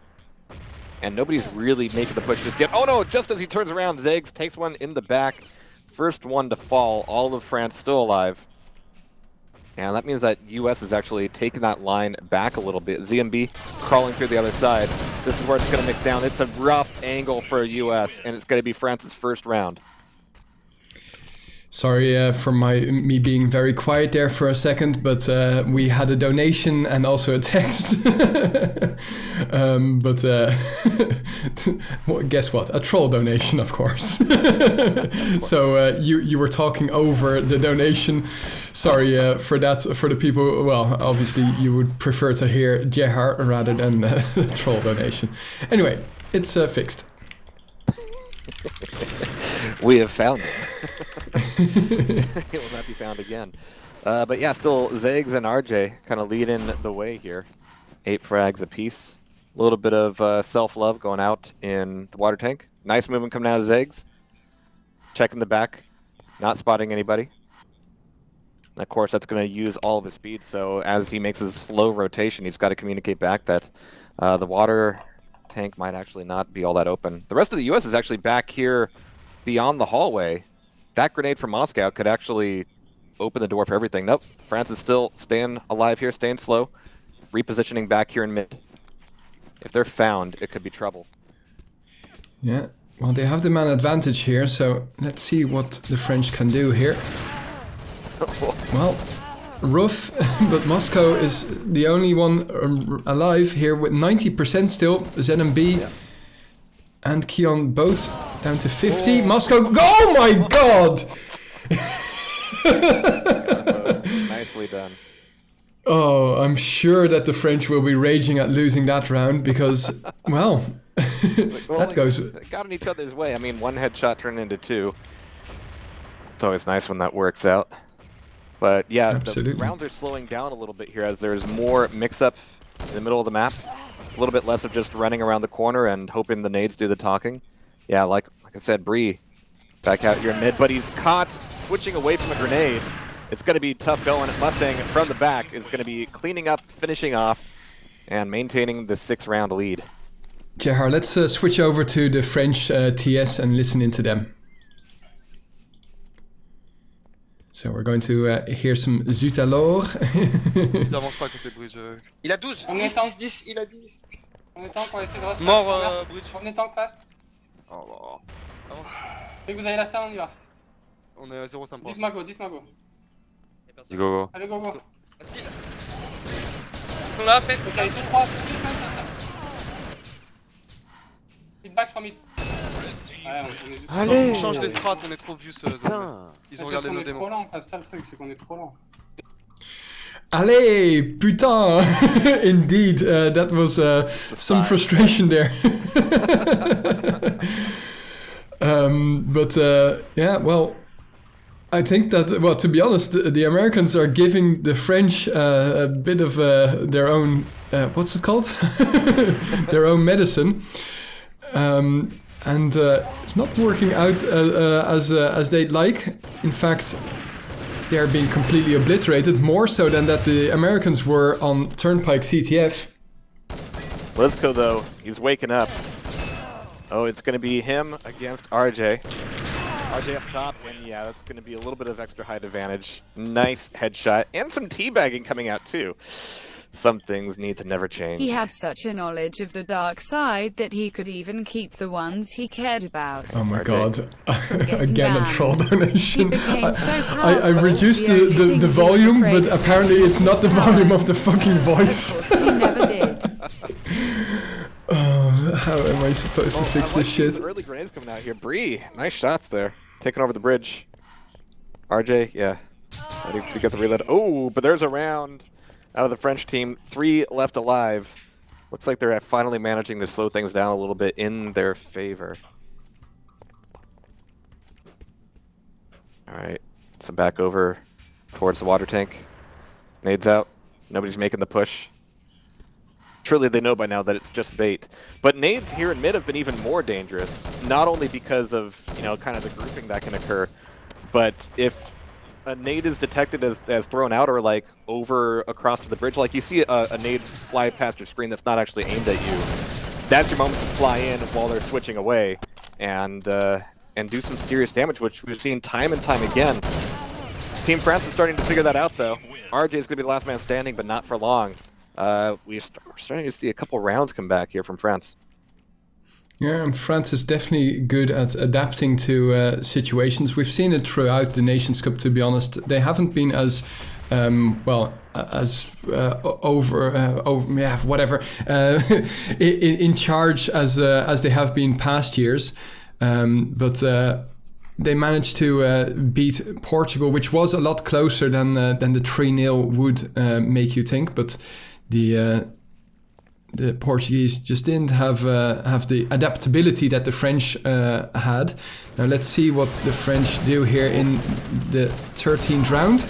And nobody's really making the push just yet. Oh no, just as he turns around, Zegs takes one in the back. First one to fall, all of France still alive. And that means that US is actually taking that line back a little bit. ZMB crawling through the other side. This is where it's going to mix down. It's a rough angle for US, and it's going to be France's first round. Sorry for me being very quiet there for a second, but we had a donation and also a text. But well, guess what? A troll donation, of course. So you were talking over the donation. Sorry for that. For the people, well, obviously you would prefer to hear Jehar rather than the troll donation. Anyway, it's fixed. We have found it. It will not be found again. But yeah, still Zegs and RJ kind of leading the way here. 8 frags apiece. A little bit of self-love going out in the water tank. Nice movement coming out of Zegs. Checking the back, not spotting anybody. And of course, that's going to use all of his speed, so as he makes his slow rotation, he's got to communicate back that the water tank might actually not be all that open. The rest of the U.S. is actually back here beyond the hallway. That grenade from Moscow could actually open the door for everything. Nope, France is still staying alive here, staying slow. Repositioning back here in mid. If they're found, it could be trouble. Yeah, well, they have the man advantage here, so let's see what the French can do here. Well, rough, but Moscow is the only one alive here with 90% still. ZMB and Keon both down to 50. Moscow, oh my god! Nicely done. Oh, I'm sure that the French will be raging at losing that round because, well, that goes... Got in each other's way. I mean, one headshot turned into two. It's always nice when that works out. But yeah, absolutely. The rounds are slowing down a little bit here as there's more mix-up in the middle of the map. A little bit less of just running around the corner and hoping the nades do the talking. Yeah, like I said, Bree back out here mid, but he's caught switching away from a grenade. It's going to be tough going. Mustang from the back is going to be cleaning up, finishing off, and maintaining the 6-round lead. Jehar, let's switch over to the French TS and listen into them. So we're going to hear some Zut alors. Ils avancent pas à côté de Bridge. Il a 12, On 10, est en- 10, 10, il a 10. On est tank pour essayer de rester. Mort Bridge. On est tank fast. Oh, avance. Dès que vous avez la salle, on y va. On est à 0,5 pour Dites-moi go, dites-moi go. Go, go. Allez, go, go. Facile. Ils sont là, faites. Ok, ils sont 3, feedback from it. Ouais, on est juste... Allez, on change les strats, on est trop vieux ce zone. Ils ont regardé nos On est trop démons. lent, c'est ça le truc, c'est qu'on est trop lent. Allez, putain! Indeed, that was some frustration there. But yeah, well, I think that, well, to be honest, the Americans are giving the French a bit of their own, what's it called? Their own medicine. And it's not working out as they'd like. In fact, they're being completely obliterated, more so than that the Americans were on Turnpike CTF. Lizko, though, he's waking up. Oh, it's going to be him against RJ. RJ up top, and yeah, that's going to be a little bit of extra height advantage. Nice headshot, and some teabagging coming out, too. Some things need to never change. He had such a knowledge of the dark side that he could even keep the ones he cared about. Oh my RJ. god. Getting Again a banned. troll donation. He became so I powerful, reduced the only the thing he volume, was but afraid of apparently it's not the volume of the fucking voice. He never did. Oh, how am I supposed to fix I this like shit? these early grenades coming out here. Bree, nice shots there. Taking over the bridge. RJ, yeah. Ready to get the reload. Oh, but there's a round out of the French team. 3 left alive. Looks like they're finally managing to slow things down a little bit in their favor. Alright, so back over towards the water tank. Nades out. Nobody's making the push. Surely they know by now that it's just bait. But nades here in mid have been even more dangerous. Not only because of, you know, kind of the grouping that can occur, but if a nade is detected as thrown out or like over across to the bridge, like you see a nade fly past your screen that's not actually aimed at you, that's your moment to fly in while they're switching away and do some serious damage, which we've seen time and time again. Team France is starting to figure that out though. RJ is going to be the last man standing, but not for long. We're starting to see a couple rounds come back here from France. Yeah, and France is definitely good at adapting to situations. We've seen it throughout the Nations Cup, to be honest. They haven't been as, whatever, in charge as they have been past years. But they managed to beat Portugal, which was a lot closer than the 3-0 would make you think. But the Portuguese just didn't have the adaptability that the French had. Now let's see what the French do here in the 13th round.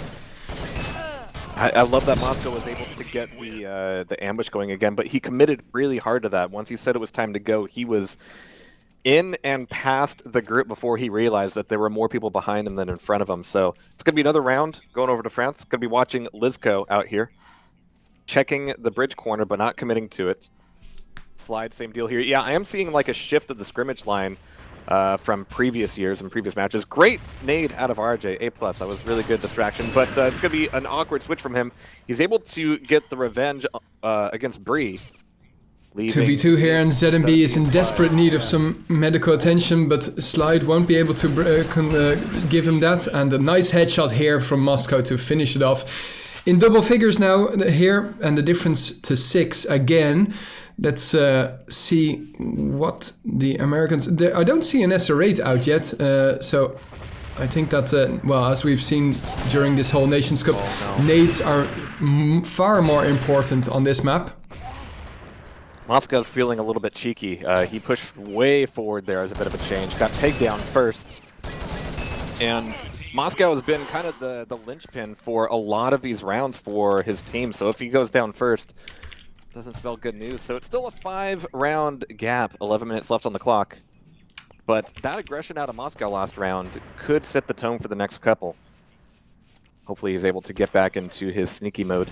I love that Moscow was able to get the ambush going again, but he committed really hard to that. Once he said it was time to go, he was in and past the group before he realized that there were more people behind him than in front of him. So it's going to be another round going over to France. Going to be watching Lizco out here, checking the bridge corner but not committing to it. Slide, same deal here. Yeah, I am seeing like a shift of the scrimmage line from previous years and previous matches. Great nade out of RJ, A+. That was really good distraction, but it's going to be an awkward switch from him. He's able to get the revenge against Bree. 2v2 here, and ZMB is in desperate need of some medical attention, but Slide won't be able to give him that, and a nice headshot here from Moscow to finish it off. In double figures now here, and the difference to 6 again. Let's see what the Americans... I don't see an SR8 out yet, so I think that, well, as we've seen during this whole Nations Cup, nades are far more important on this map. Moscow's feeling a little bit cheeky. He pushed way forward there as a bit of a change. Got takedown first. And Moscow has been kind of the linchpin for a lot of these rounds for his team. So if he goes down first, doesn't spell good news. So it's still a 5-round gap, 11 minutes left on the clock. But that aggression out of Moscow last round could set the tone for the next couple. Hopefully he's able to get back into his sneaky mode.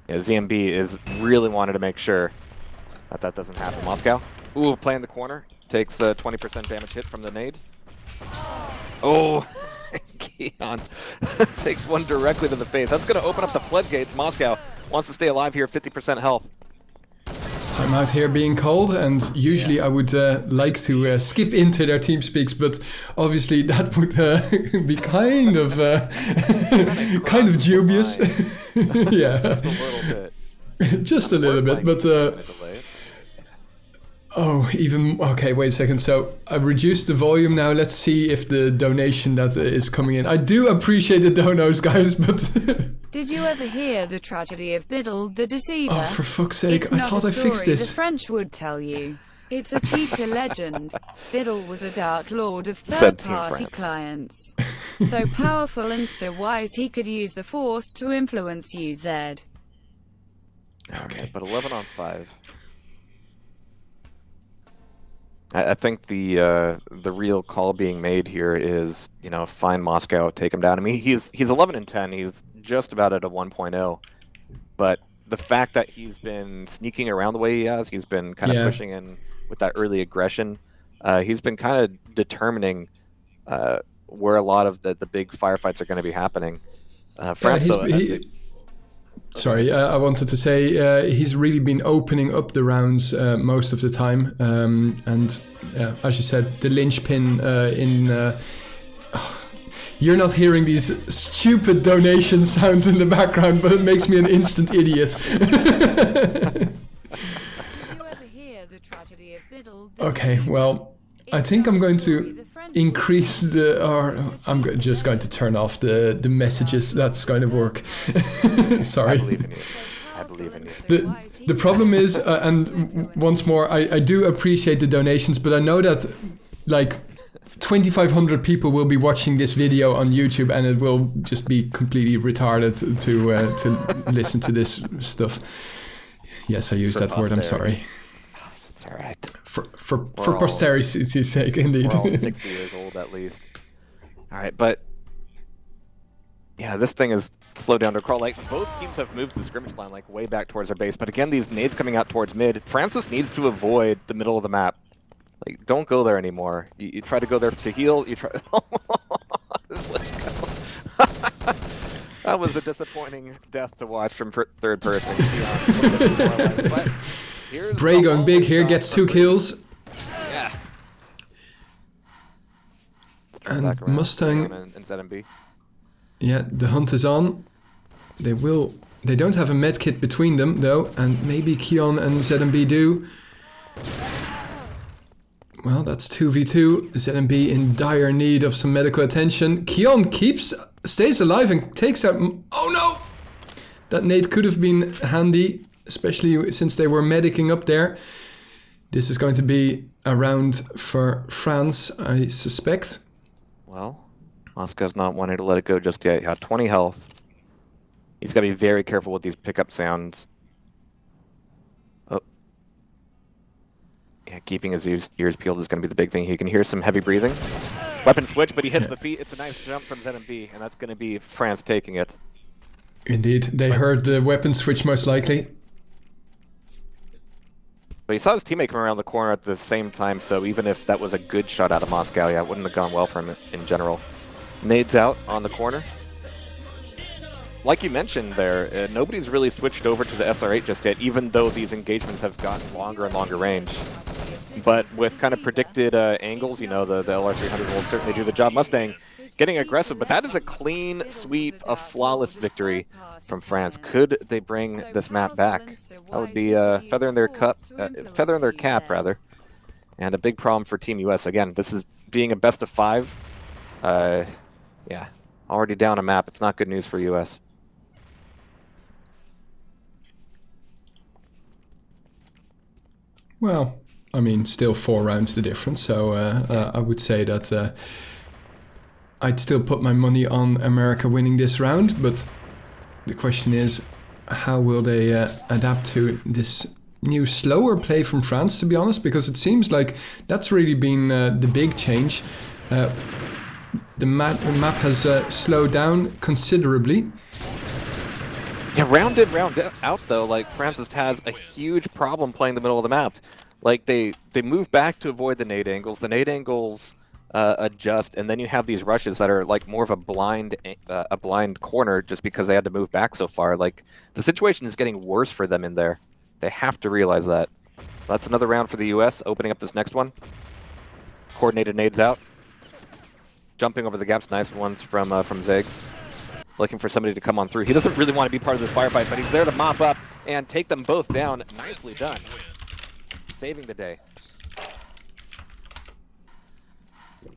Yeah, ZMB is really wanting to make sure that doesn't happen. Moscow, ooh, playing the corner. Takes a 20% damage hit from the nade. Oh, Keon takes one directly to the face. That's going to open up the floodgates. Moscow wants to stay alive here, 50% health. Timeout here being called, and usually I would like to skip into their team speaks, but obviously that would be kind of dubious. Yeah, just a little bit. Just a little bit, but. Oh, even... Okay, wait a second. So I reduced the volume now. Let's see if the donation that is coming in. I do appreciate the donos, guys, but... Did you ever hear the tragedy of Biddle the Deceiver? Oh, for fuck's sake. It's I not thought a I fixed story this. the French would tell you. It's a cheater legend. Biddle was a dark lord of third-party clients. So powerful and so wise he could use the Force to influence you, Zed. Okay, but 11 on 5. I think the real call being made here is, you know, find Moscow, take him down. I mean, he's 11 and 10. He's just about at a 1.0. But the fact that he's been sneaking around the way he has, he's been kind of pushing in with that early aggression. He's been kind of determining where a lot of the big firefights are going to be happening. France, Sorry, I wanted to say he's really been opening up the rounds most of the time, and as you said, the linchpin in. You're not hearing these stupid donation sounds in the background, but it makes me an instant idiot. Okay, well, I think I'm going to increase the, or I'm just going to turn off the messages. That's going to work. Sorry. I believe in you. The problem is, and once more, I do appreciate the donations, but I know that like 2,500 people will be watching this video on YouTube, and it will just be completely retarded to listen to this stuff. Yes, I used that word. I'm sorry. It's all right. For posterity's sake, indeed. We're all 60 years old at least. All right, but yeah, this thing is slowed down to a crawl. Like, both teams have moved the scrimmage line like way back towards their base, but again, these nades coming out towards mid. Francis needs to avoid the middle of the map. Like, don't go there anymore. You try to go there to heal. You try. Let's go. That was a disappointing death to watch from third person. Bray going big here, gets 2 kills. Yeah. And Mustang and ZMB. Yeah, the hunt is on. They don't have a med kit between them though, and maybe Keon and ZMB do. Well, that's 2v2. ZMB in dire need of some medical attention. Keon stays alive and takes out... Oh no! That nade could have been handy, especially since they were medicing up there. This is going to be a round for France, I suspect. Well, Moscow's not wanting to let it go just yet. He had 20 health. He's got to be very careful with these pickup sounds. Oh. Yeah, keeping his ears peeled is going to be the big thing. He can hear some heavy breathing. Weapon switch, but he hits the feet. It's a nice jump from ZMB, and that's going to be France taking it. Indeed, they heard the weapon switch most likely. But he saw his teammate come around the corner at the same time, so even if that was a good shot out of Moscow, yeah, it wouldn't have gone well for him in general. Nades out on the corner. Like you mentioned there, nobody's really switched over to the SR8 just yet, even though these engagements have gotten longer and longer range. But with kind of predicted angles, you know, the LR300 will certainly do the job. Mustang getting aggressive, but that is a clean sweep, a flawless victory from France. Could they bring this map back? That would be feather in their cap, rather. And a big problem for Team US. Again, this is being a best of 5. Yeah, already down a map. It's not good news for US. Well, I mean, still 4 rounds the difference, so I would say that I'd still put my money on America winning this round, but the question is, how will they adapt to this new slower play from France, to be honest, because it seems like that's really been the big change. The map has slowed down considerably. Yeah, round in, round out, though, like, France has a huge problem playing the middle of the map. Like, they move back to avoid the nade angles. The nade angles adjust, and then you have these rushes that are, like, more of a blind corner just because they had to move back so far. Like, the situation is getting worse for them in there. They have to realize that. That's another round for the US, opening up this next one. Coordinated nades out. Jumping over the gaps, nice ones from Zags. Looking for somebody to come on through. He doesn't really want to be part of this firefight, but he's there to mop up and take them both down. Nicely done. Saving the day. All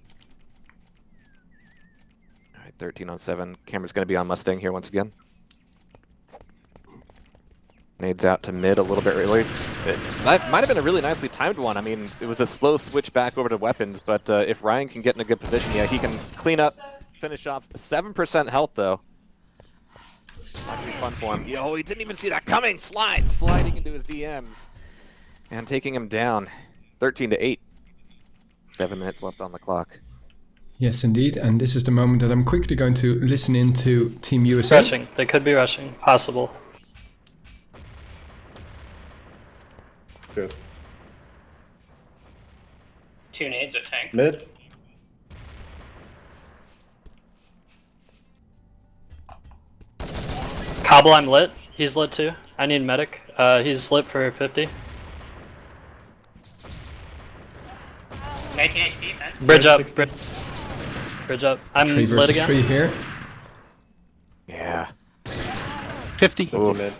right, 13 on 7. Camera's going to be on Mustang here once again. Nades out to mid a little bit early. That might have been a really nicely timed one. I mean, it was a slow switch back over to weapons, but if Ryan can get in a good position, yeah, he can clean up, finish off. 7% health, though. Not gonna be fun for him. Yo, he didn't even see that coming. Sliding into his DMs. And taking him down. 13 to 8. 7 minutes left on the clock. Yes, indeed. And this is the moment that I'm quickly going to listen into Team USA. Rushing. They could be rushing. Possible. Good. 2 nades at tank. Mid. Cobble, I'm lit. He's lit too. I need medic. He's lit for 50. 19 HP, man. Bridge up. Bridge up. I'm Tree lit versus again. tree here. Yeah. 50 mid.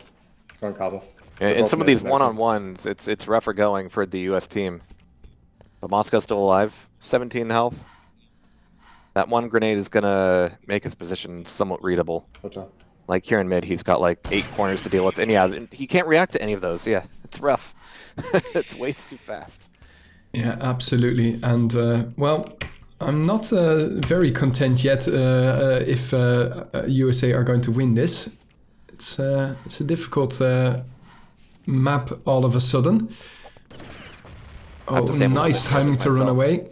It's going cobble. Yeah, in some of these one-on-ones, it's rougher going for the US team. But Moscow's still alive. 17 health. That one grenade is going to make his position somewhat readable. Okay. Like here in mid, he's got like 8 corners to deal with. And yeah, he can't react to any of those. Yeah, it's rough. It's way too fast. Yeah, absolutely. And, well, I'm not very content yet if USA are going to win this. It's a difficult map all of a sudden. Oh, nice timing to run away.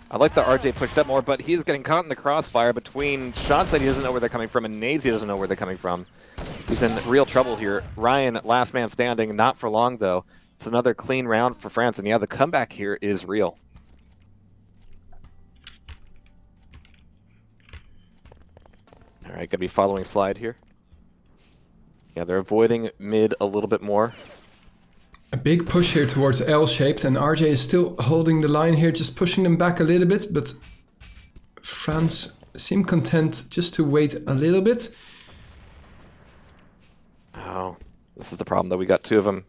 I like the RJ pushed up more, but he's getting caught in the crossfire between shots that he doesn't know where they're coming from and nades he doesn't know where they're coming from. He's in real trouble here. Ryan, last man standing, not for long though. It's another clean round for France, and yeah, the comeback here is real. All right, gonna be following slide here. Yeah, they're avoiding mid a little bit more. A big push here towards L-shaped, and RJ is still holding the line here, just pushing them back a little bit, but France seem content just to wait a little bit. Oh, this is the problem though. We got 2 of them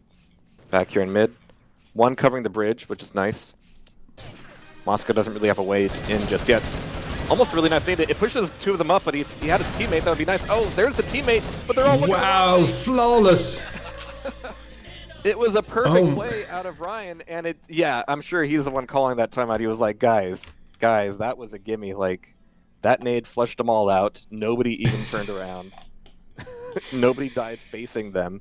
back here in mid. One covering the bridge, which is nice. Moscow doesn't really have a way in just yet. Almost a really nice nade. It pushes 2 of them up, but if he had a teammate, that would be nice. Oh, there's a teammate, but they're all looking Wow, flawless! It was a perfect play out of Ryan, and yeah, I'm sure he's the one calling that timeout. He was like, guys, that was a gimme. Like, that nade flushed them all out. Nobody even turned around. Nobody died facing them.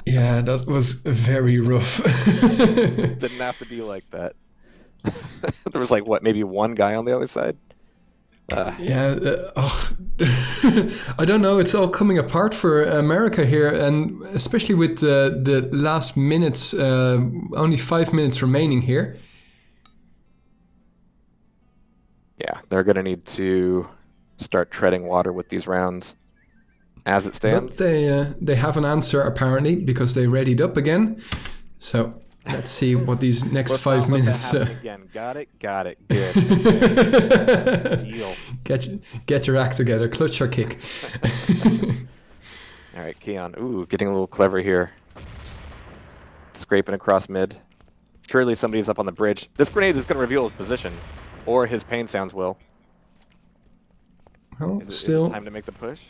Yeah, that was very rough. Didn't have to be like that. There was like, what, maybe one guy on the other side? I don't know. It's all coming apart for America here, and especially with the last minutes, only 5 minutes remaining here. Yeah, they're going to need to start treading water with these rounds as it stands. But they have an answer apparently because they readied up again. So let's see what these next 5 minutes. Again, got it. Good. Deal. Get your act together. Clutch or kick. All right, Keon. Ooh, getting a little clever here. Scraping across mid. Surely somebody's up on the bridge. This grenade is going to reveal his position, or his pain sounds will. Well, is still it time to make the push?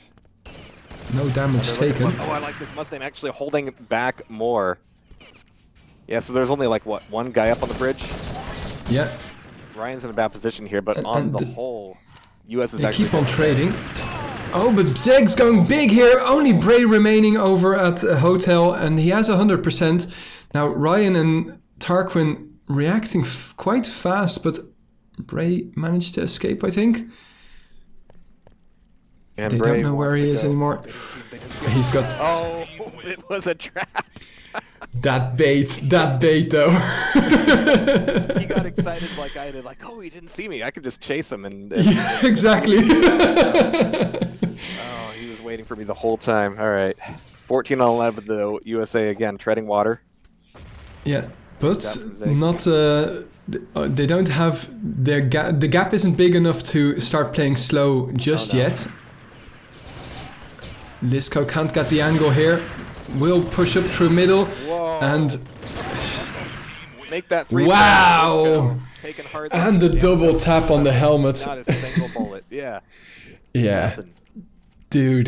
No damage taken. Oh, I like this Mustang actually holding back more. Yeah, so there's only like, what, one guy up on the bridge? Yeah. Ryan's in a bad position here, but on the whole, US is actually... They keep on trading. Oh, but Zeg's going big here. Only Bray remaining over at a hotel, and he has 100%. Now, Ryan and Tarquin reacting quite fast, but Bray managed to escape, I think. And they Bray don't know where he is anymore. He's got... Oh, it was a trap. That bait though. He got excited like I did, like, oh, he didn't see me. I could just chase him and yeah, exactly. Oh, he was waiting for me the whole time. All right. 14-11 the USA again, treading water. Yeah, but not they don't have their gap. The gap isn't big enough to start playing slow just yet. Lisco can't get the angle here. Will push up through middle. Whoa. And make that 3. Wow! And the double tap on the helmet. Not a single bullet. Yeah. Yeah. Nothing. Dude,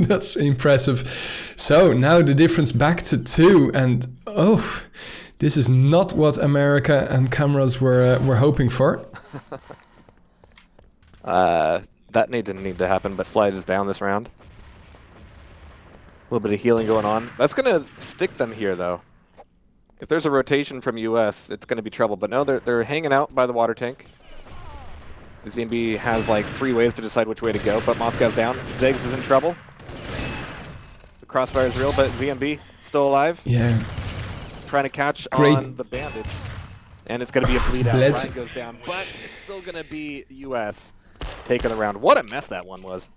that's impressive. So now the difference back to 2, and oh, this is not what America and cameras were hoping for. That didn't need to happen, but Slide is down this round. A little bit of healing going on. That's going to stick them here, though. If there's a rotation from US, it's going to be trouble. But no, they're hanging out by the water tank. ZMB has like 3 ways to decide which way to go, but Moscow's down. Zegs is in trouble. The crossfire is real, but ZMB still alive. Yeah. Trying to catch on the bandage. And it's going to be a bleed out. Ryan goes down, but it's still going to be US taking the round. What a mess that one was.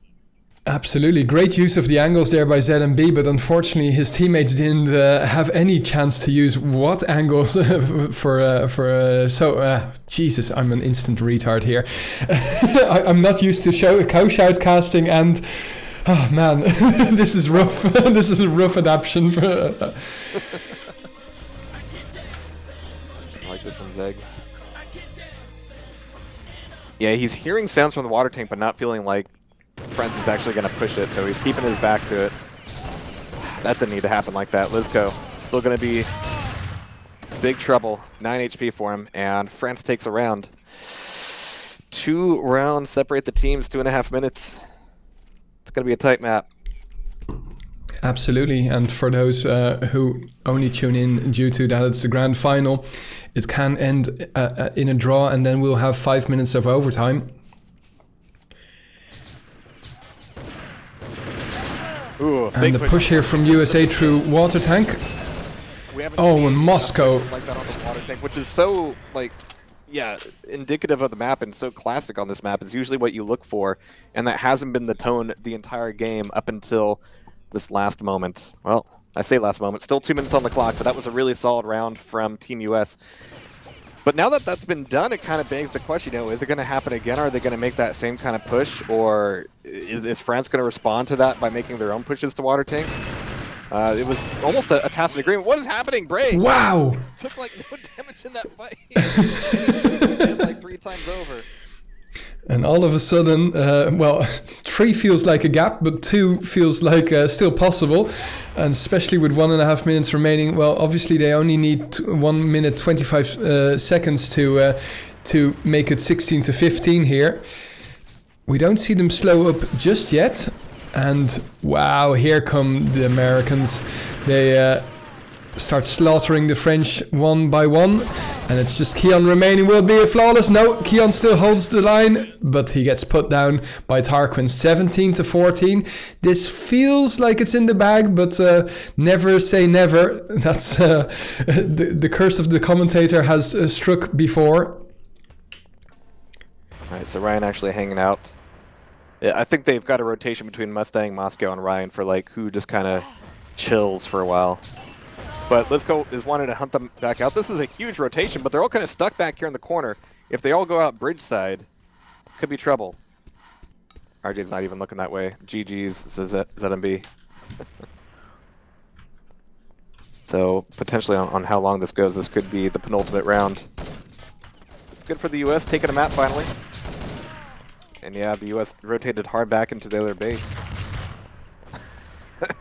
Absolutely. Great use of the angles there by ZMB, but unfortunately his teammates didn't have any chance to use what angles Jesus, I'm an instant retard here. I'm not used to co-shout casting, and oh man, this is rough. This is a rough adaptation. I like this from Zegs. Yeah, he's hearing sounds from the water tank, but not feeling like Friends is actually going to push it, so he's keeping his back to it. That didn't need to happen like that. Lizco still going to be big trouble. 9 HP for him, and France takes a round. 2 rounds separate the teams, 2.5 minutes. It's going to be a tight map. Absolutely, and for those who only tune in due to that it's the grand final, it can end in a draw, and then we'll have 5 minutes of overtime. Ooh, and the push here from USA through water tank. Oh, and Moscow. Like that on the water tank, which is so, like, yeah, indicative of the map and so classic on this map. Is usually what you look for, and that hasn't been the tone the entire game up until this last moment. Well, I say last moment, still 2 minutes on the clock, but that was a really solid round from Team US. But now that that's been done, it kind of begs the question, you know, is it going to happen again? Are they going to make that same kind of push? Or is France going to respond to that by making their own pushes to water tank? It was almost a tacit agreement. What is happening, Bray? Wow! Took like no damage in that fight. And like 3 times over. And all of a sudden, well, 3 feels like a gap, but 2 feels like still possible. And especially with 1.5 minutes remaining, well, obviously they only need 1 minute 25 seconds to make it 16-15 here. We don't see them slow up just yet. And wow, here come the Americans. They start slaughtering the French one by one. And it's just Keon remaining. Will be a flawless. No, Keon still holds the line, but he gets put down by Tarquin. 17-14. This feels like it's in the bag, but never say never. That's the curse of the commentator has struck before. All right, so Ryan actually hanging out. Yeah, I think they've got a rotation between Mustang, Moscow, and Ryan for like who just kind of chills for a while. But Let's Go is wanting to hunt them back out. This is a huge rotation, but they're all kind of stuck back here in the corner. If they all go out bridge side, could be trouble. RJ's not even looking that way. GG's, says ZMB. So potentially on how long this goes, this could be the penultimate round. It's good for the US, taking a map finally. And yeah, the US rotated hard back into their base.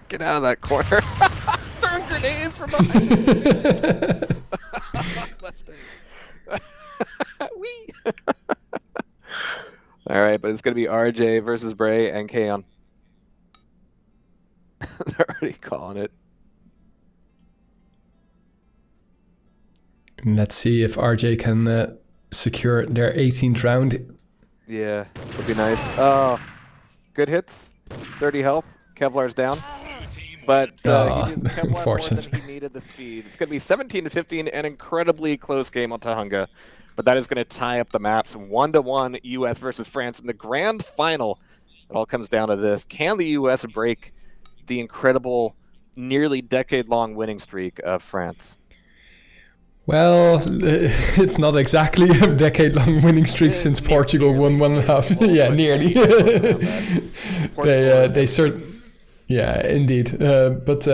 Get out of that corner. Throwing grenades from behind. Wee. Alright, but it's going to be RJ versus Bray and Kaon. They're already calling it. Let's see if RJ can secure their 18th round. Yeah, would be nice. Oh, good hits. 30 health. Kevlar's down. But he needed the Kevlar more than he needed the speed. It's going to be 17-15, an incredibly close game on Tohunga. But that is going to tie up the maps 1-1 US versus France in the grand final. It all comes down to this. Can the US break the incredible, nearly decade-long winning streak of France? Well, it's not exactly a decade-long winning streak since Portugal won 1.5. Yeah, nearly. They certainly. Yeah, indeed. But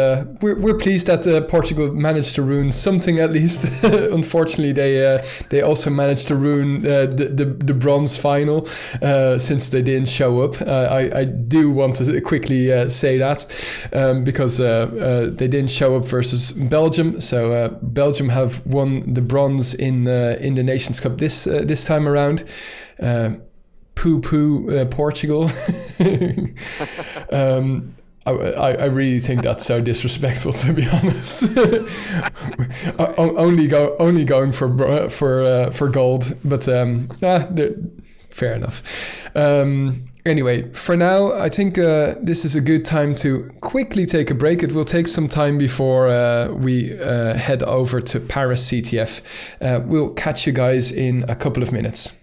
we're pleased that Portugal managed to ruin something at least. Unfortunately, they also managed to ruin the bronze final since they didn't show up. I do want to quickly say that because they didn't show up versus Belgium. So Belgium have won the bronze in the Nations Cup this time around. Poo Portugal. I really think that's so disrespectful, to be honest. only going for gold, but fair enough. Anyway, for now, I think this is a good time to quickly take a break. It will take some time before we head over to Paris CTF. We'll catch you guys in a couple of minutes.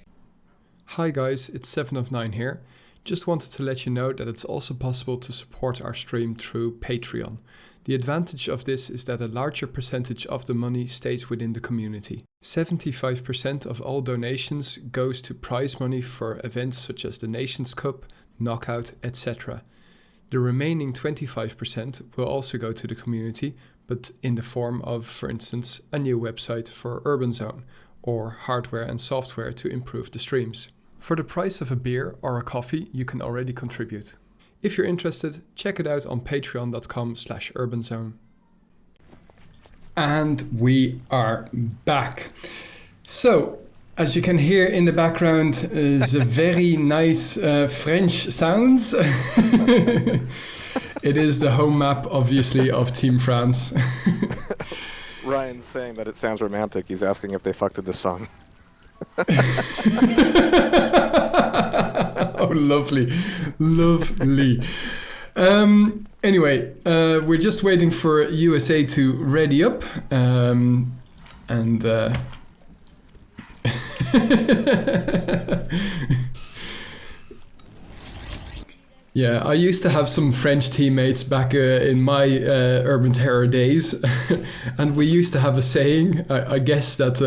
Hi guys, it's SevenofNine here. Just wanted to let you know that it's also possible to support our stream through Patreon. The advantage of this is that a larger percentage of the money stays within the community. 75% of all donations goes to prize money for events such as the Nations Cup, Knockout, etc. The remaining 25% will also go to the community, but in the form of, for instance, a new website for Urban Zone, or hardware and software to improve the streams. For the price of a beer or a coffee, you can already contribute. If you're interested, check it out on patreon.com/urbanzone. And we are back. So, as you can hear in the background, is a very nice French sounds. It is the home map, obviously, of Team France. Ryan's saying that it sounds romantic. He's asking if they fucked in this song. Oh, lovely. Anyway, we're just waiting for USA to ready up, yeah, I used to have some French teammates back in my Urban Terror days, and we used to have a saying, I guess that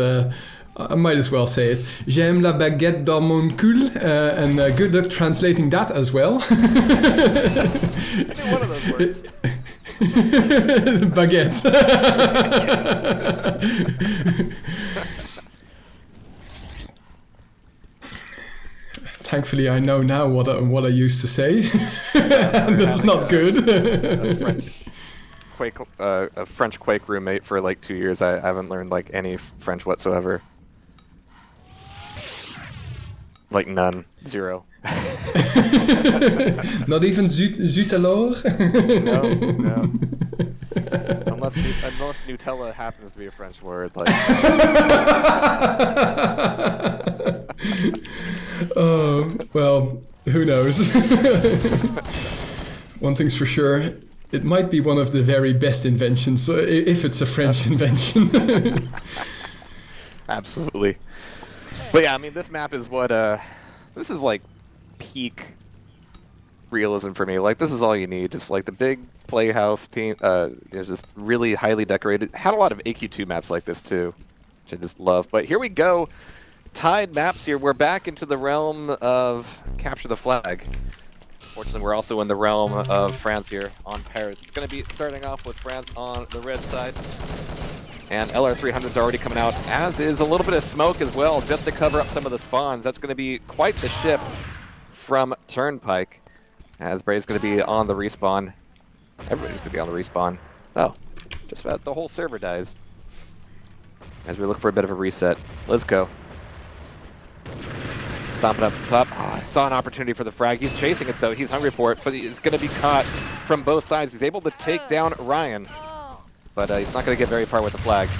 I might as well say it. J'aime la baguette dans mon cul, and good luck translating that as well. One of those words. Baguette. Thankfully, I know now what I used to say, and that's not good. A French Quake roommate for like 2 years. I haven't learned like any French whatsoever. Like none. 0. Not even zut alors? No. Unless Nutella happens to be a French word. Like. Oh, well, who knows? One thing's for sure, it might be one of the very best inventions, if it's a French invention. Absolutely. But yeah, I mean, this map is what, this is like peak realism for me. Like, this is all you need. Just like the big playhouse team, is just really highly decorated. Had a lot of AQ2 maps like this too, which I just love. But here we go. Tied maps here. We're back into the realm of capture the flag. Fortunately, we're also in the realm of France here on Paris. It's going to be starting off with France on the red side. And LR300's already coming out, as is a little bit of smoke as well, just to cover up some of the spawns. That's going to be quite the shift from Turnpike, as Brave's going to be on the respawn. Everybody's going to be on the respawn. Oh, just about the whole server dies. As we look for a bit of a reset. Let's go. Stomping up top. Oh, I saw an opportunity for the frag. He's chasing it, though. He's hungry for it, but he's going to be caught from both sides. He's able to take down Ryan. But he's not going to get very far with the flag.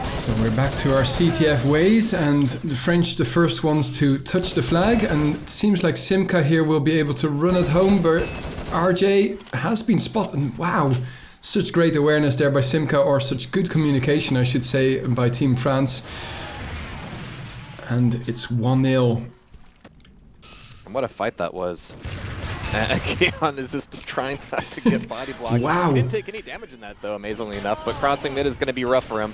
So we're back to our CTF ways, and the French the first ones to touch the flag, and it seems like Simca here will be able to run it home, but RJ has been spotted. Wow, such great awareness there by Simca, or such good communication, I should say, by Team France. And it's 1-0. And what a fight that was. Keon is just trying not to get body blocked. Wow. He didn't take any damage in that, though, amazingly enough, but crossing mid is going to be rough for him.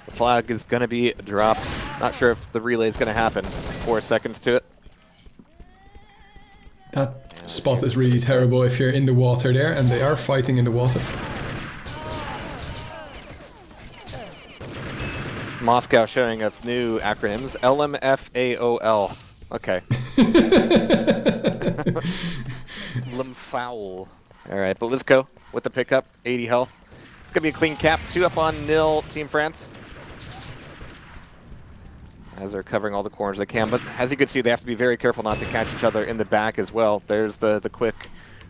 The flag is going to be dropped. Not sure if the relay is going to happen. 4 seconds to it. That spot is really terrible if you're in the water there, and they are fighting in the water. Moscow showing us new acronyms. LMFAOL. Okay. Limfoul. Alright, but let's go with the pickup. 80 health. It's going to be a clean cap. 2 up on nil, Team France. As they're covering all the corners they can. But as you can see, they have to be very careful not to catch each other in the back as well. There's the quick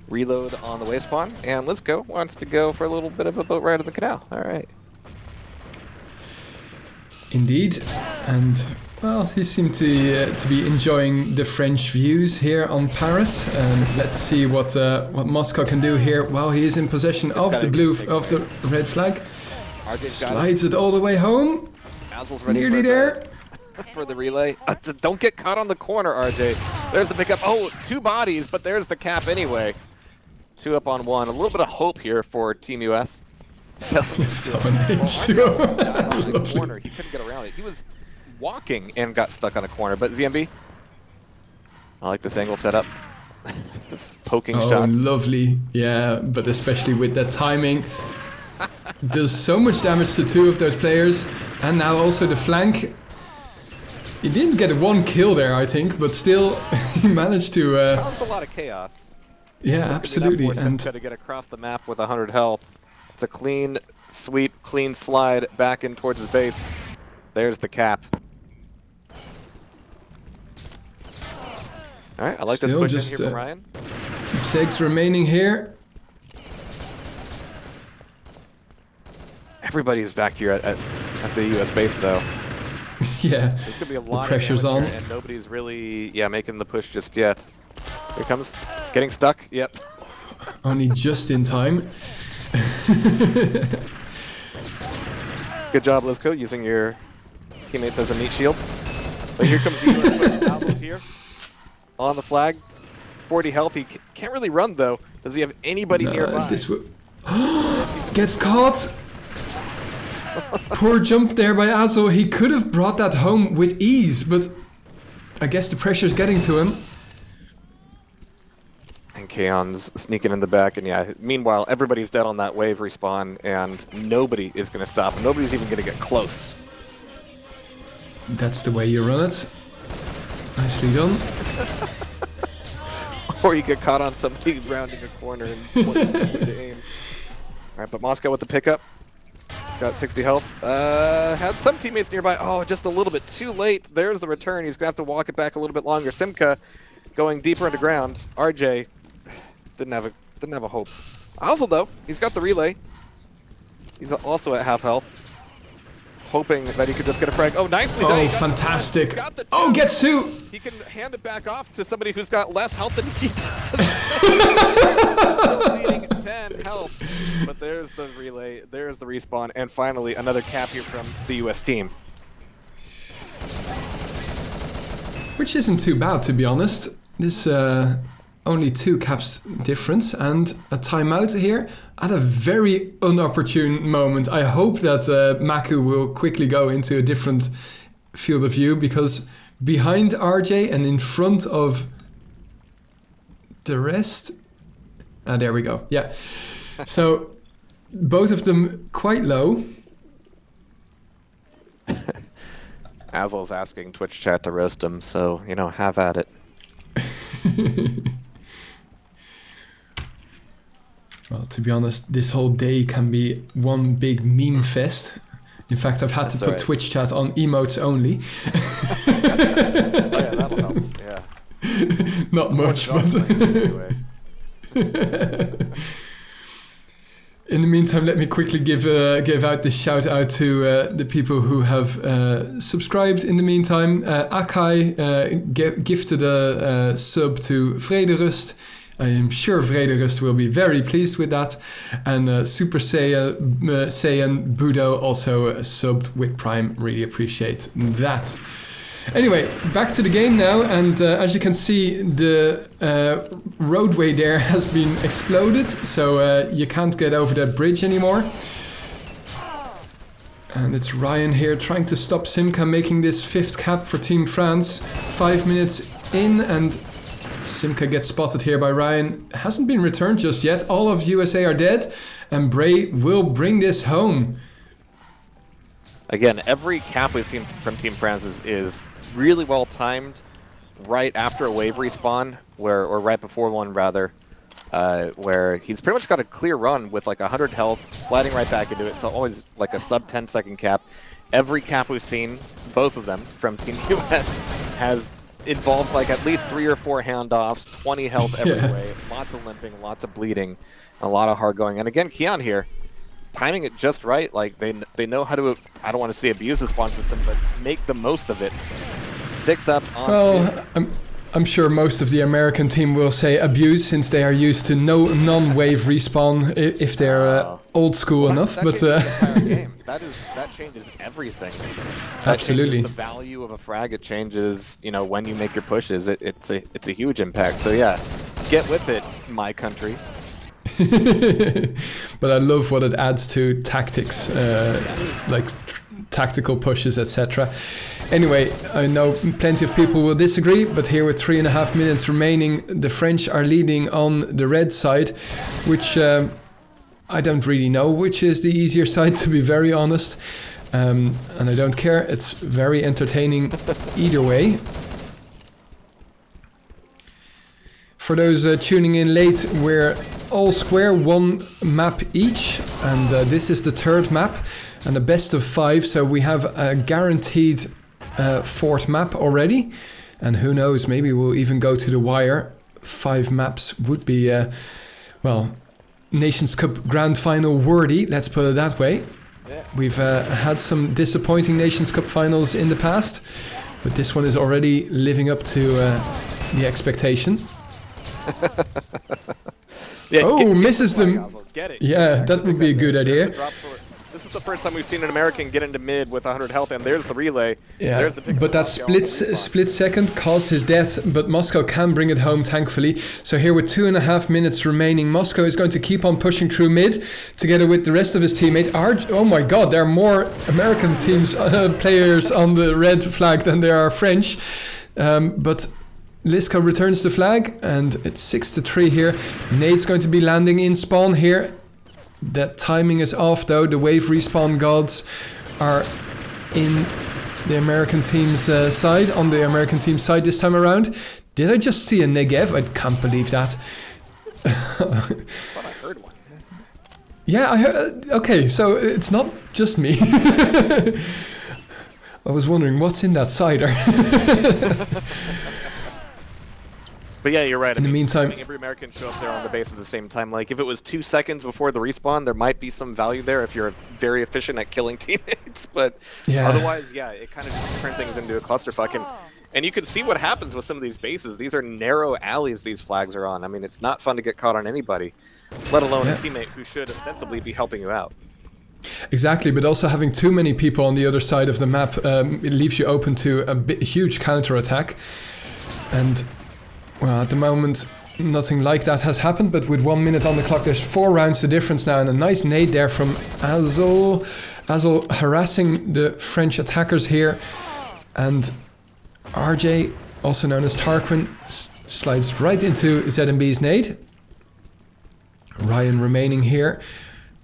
reload on the wave spawn. And let's go. Wants to go for a little bit of a boat ride in the canal. Alright. Indeed. And well, he seemed to be enjoying the French views here on Paris. And let's see what Moscow can do here while he is in possession of the red flag. Slides it all the way home. Nearly there. For the relay. Don't get caught on the corner, RJ. There's the pickup. Oh, 2 bodies, but there's the cap anyway. 2 up on 1. A little bit of hope here for Team US. Corner. He couldn't get around it. He was walking and got stuck on a corner. But ZMB, I like this angle setup. This poking shots. Oh, lovely. Yeah, but especially with that timing. Does so much damage to 2 of those players. And now also the flank. He didn't get 1 kill there, I think, but still he managed to... caused a lot of chaos. Yeah, absolutely. And to get across the map with 100 health. It's a clean sweep, clean slide back in towards his base. There's the cap. All right, I like still this push just, in here from Ryan. 6 remaining here. Everybody's back here at the US base, though. Yeah, there's gonna be a lot the pressure's of on, here, and nobody's really making the push just yet. Here comes, getting stuck. Yep. Only just in time. Good job, Lizco, using your teammates as a meat shield. But here comes Albo's here on the flag. 40 health. He can't really run though. Does he have anybody nearby? This gets caught. Poor jump there by Azo. He could have brought that home with ease, but I guess the pressure's getting to him. And Kaon's sneaking in the back, and yeah, meanwhile, everybody's dead on that wave respawn, and nobody is going to stop him. Nobody's even going to get close. That's the way you run it. Nicely done. Or you get caught on somebody rounding a corner and pointing to aim. Alright, but Moscow with the pickup. got 60 health. Had some teammates nearby. Oh, just a little bit too late. There's the return. He's going to have to walk it back a little bit longer. Simka going deeper underground. RJ didn't have a hope. Also, though, he's got the relay. He's also at half health. Hoping that he could just get a frag. Oh, nicely done. Oh, fantastic. Oh, gets two. He can hand it back off to somebody who's got less health than he does. Still leading 10 health. But there's the relay, there's the respawn, and finally another cap here from the US team. Which isn't too bad, to be honest. This only 2 caps difference and a timeout here at a very unopportune moment. I hope that Maku will quickly go into a different field of view, because behind RJ and in front of the rest... there we go, yeah. So both of them quite low. Azel's asking Twitch chat to roast him, so, you know, have at it. Well, to be honest, this whole day can be one big meme fest. In fact, I've had to put Twitch chat on emotes only. Oh yeah, that'll help, yeah. Not much, but... Anyway. In the meantime, let me quickly give out the shout out to the people who have subscribed in the meantime. Akai gifted a sub to Vrederust. I am sure Vrederust will be very pleased with that. And Super Saiyan Budo also subbed with Prime. Really appreciate that. Anyway, back to the game now, and as you can see, the roadway there has been exploded, so you can't get over that bridge anymore. And it's Ryan here trying to stop Simka making this 5th cap for Team France. 5 minutes in, and Simka gets spotted here by Ryan. Hasn't been returned just yet. All of USA are dead, and Bray will bring this home. Again, every cap we've seen from Team France is really well timed, right after a wave respawn, or right before one rather, where he's pretty much got a clear run with like 100 health, sliding right back into it. It's always like a sub 10-second cap. Every cap we've seen, both of them from Team US, has involved like at least 3 or 4 handoffs, 20 health every way, lots of limping, lots of bleeding, a lot of hard going. And again, Keon here, timing it just right. Like they know how to, I don't want to say abuse the spawn system, but make the most of it. 6 up on well, I'm sure most of the American team will say abuse, since they are used to no non-wave respawn if they're old school enough. That but game. that changes everything. That absolutely, changes the value of a frag. It changes, you know, when you make your pushes. It's a huge impact. So yeah, get with it, my country. But I love what it adds to tactics, like tactical pushes, etc. Anyway, I know plenty of people will disagree, but here with 3.5 minutes remaining, the French are leading on the red side, which I don't really know which is the easier side, to be very honest. And I don't care, it's very entertaining either way. For those tuning in late, we're all square, 1 map each, and this is the 3rd map and a best of 5, so we have a guaranteed 4th map already, and who knows, maybe we'll even go to the wire. 5 maps would be, well, Nations Cup Grand Final worthy, let's put it that way. Yeah. We've had some disappointing Nations Cup finals in the past, but this one is already living up to the expectation. Yeah, misses them. Yeah, that would be a good idea. This is the first time we've seen an American get into mid with 100 health, and there's the relay. Yeah, there's the but that split second caused his death, but Moscow can bring it home, thankfully. So here with 2.5 minutes remaining, Moscow is going to keep on pushing through mid, together with the rest of his teammate. Oh my god, there are more American teams players on the red flag than there are French. But Liska returns the flag, and it's 6-3 here. Nade's going to be landing in spawn here. That timing is off though. The wave respawn gods are in the American team's side, on the American team's side this time around. Did I just see a Negev? I can't believe that. I thought I heard one. Yeah, I heard, okay, so it's not just me. I was wondering what's in that cider. But yeah, you're right. In the meantime, having every American show up there on the base at the same time, like if it was 2 seconds before the respawn, there might be some value there if you're very efficient at killing teammates. But otherwise, yeah, it kind of just turned things into a clusterfuck. And you can see what happens with some of these bases. These are narrow alleys these flags are on. I mean, it's not fun to get caught on anybody, let alone a teammate who should ostensibly be helping you out. Exactly, but also having too many people on the other side of the map, it leaves you open to a huge counterattack. And, well, at the moment, nothing like that has happened, but with 1 minute on the clock, there's 4 rounds to difference now, and a nice nade there from Azul. Azul harassing the French attackers here, and RJ, also known as Tarquin, slides right into ZMB's nade. Ryan remaining here,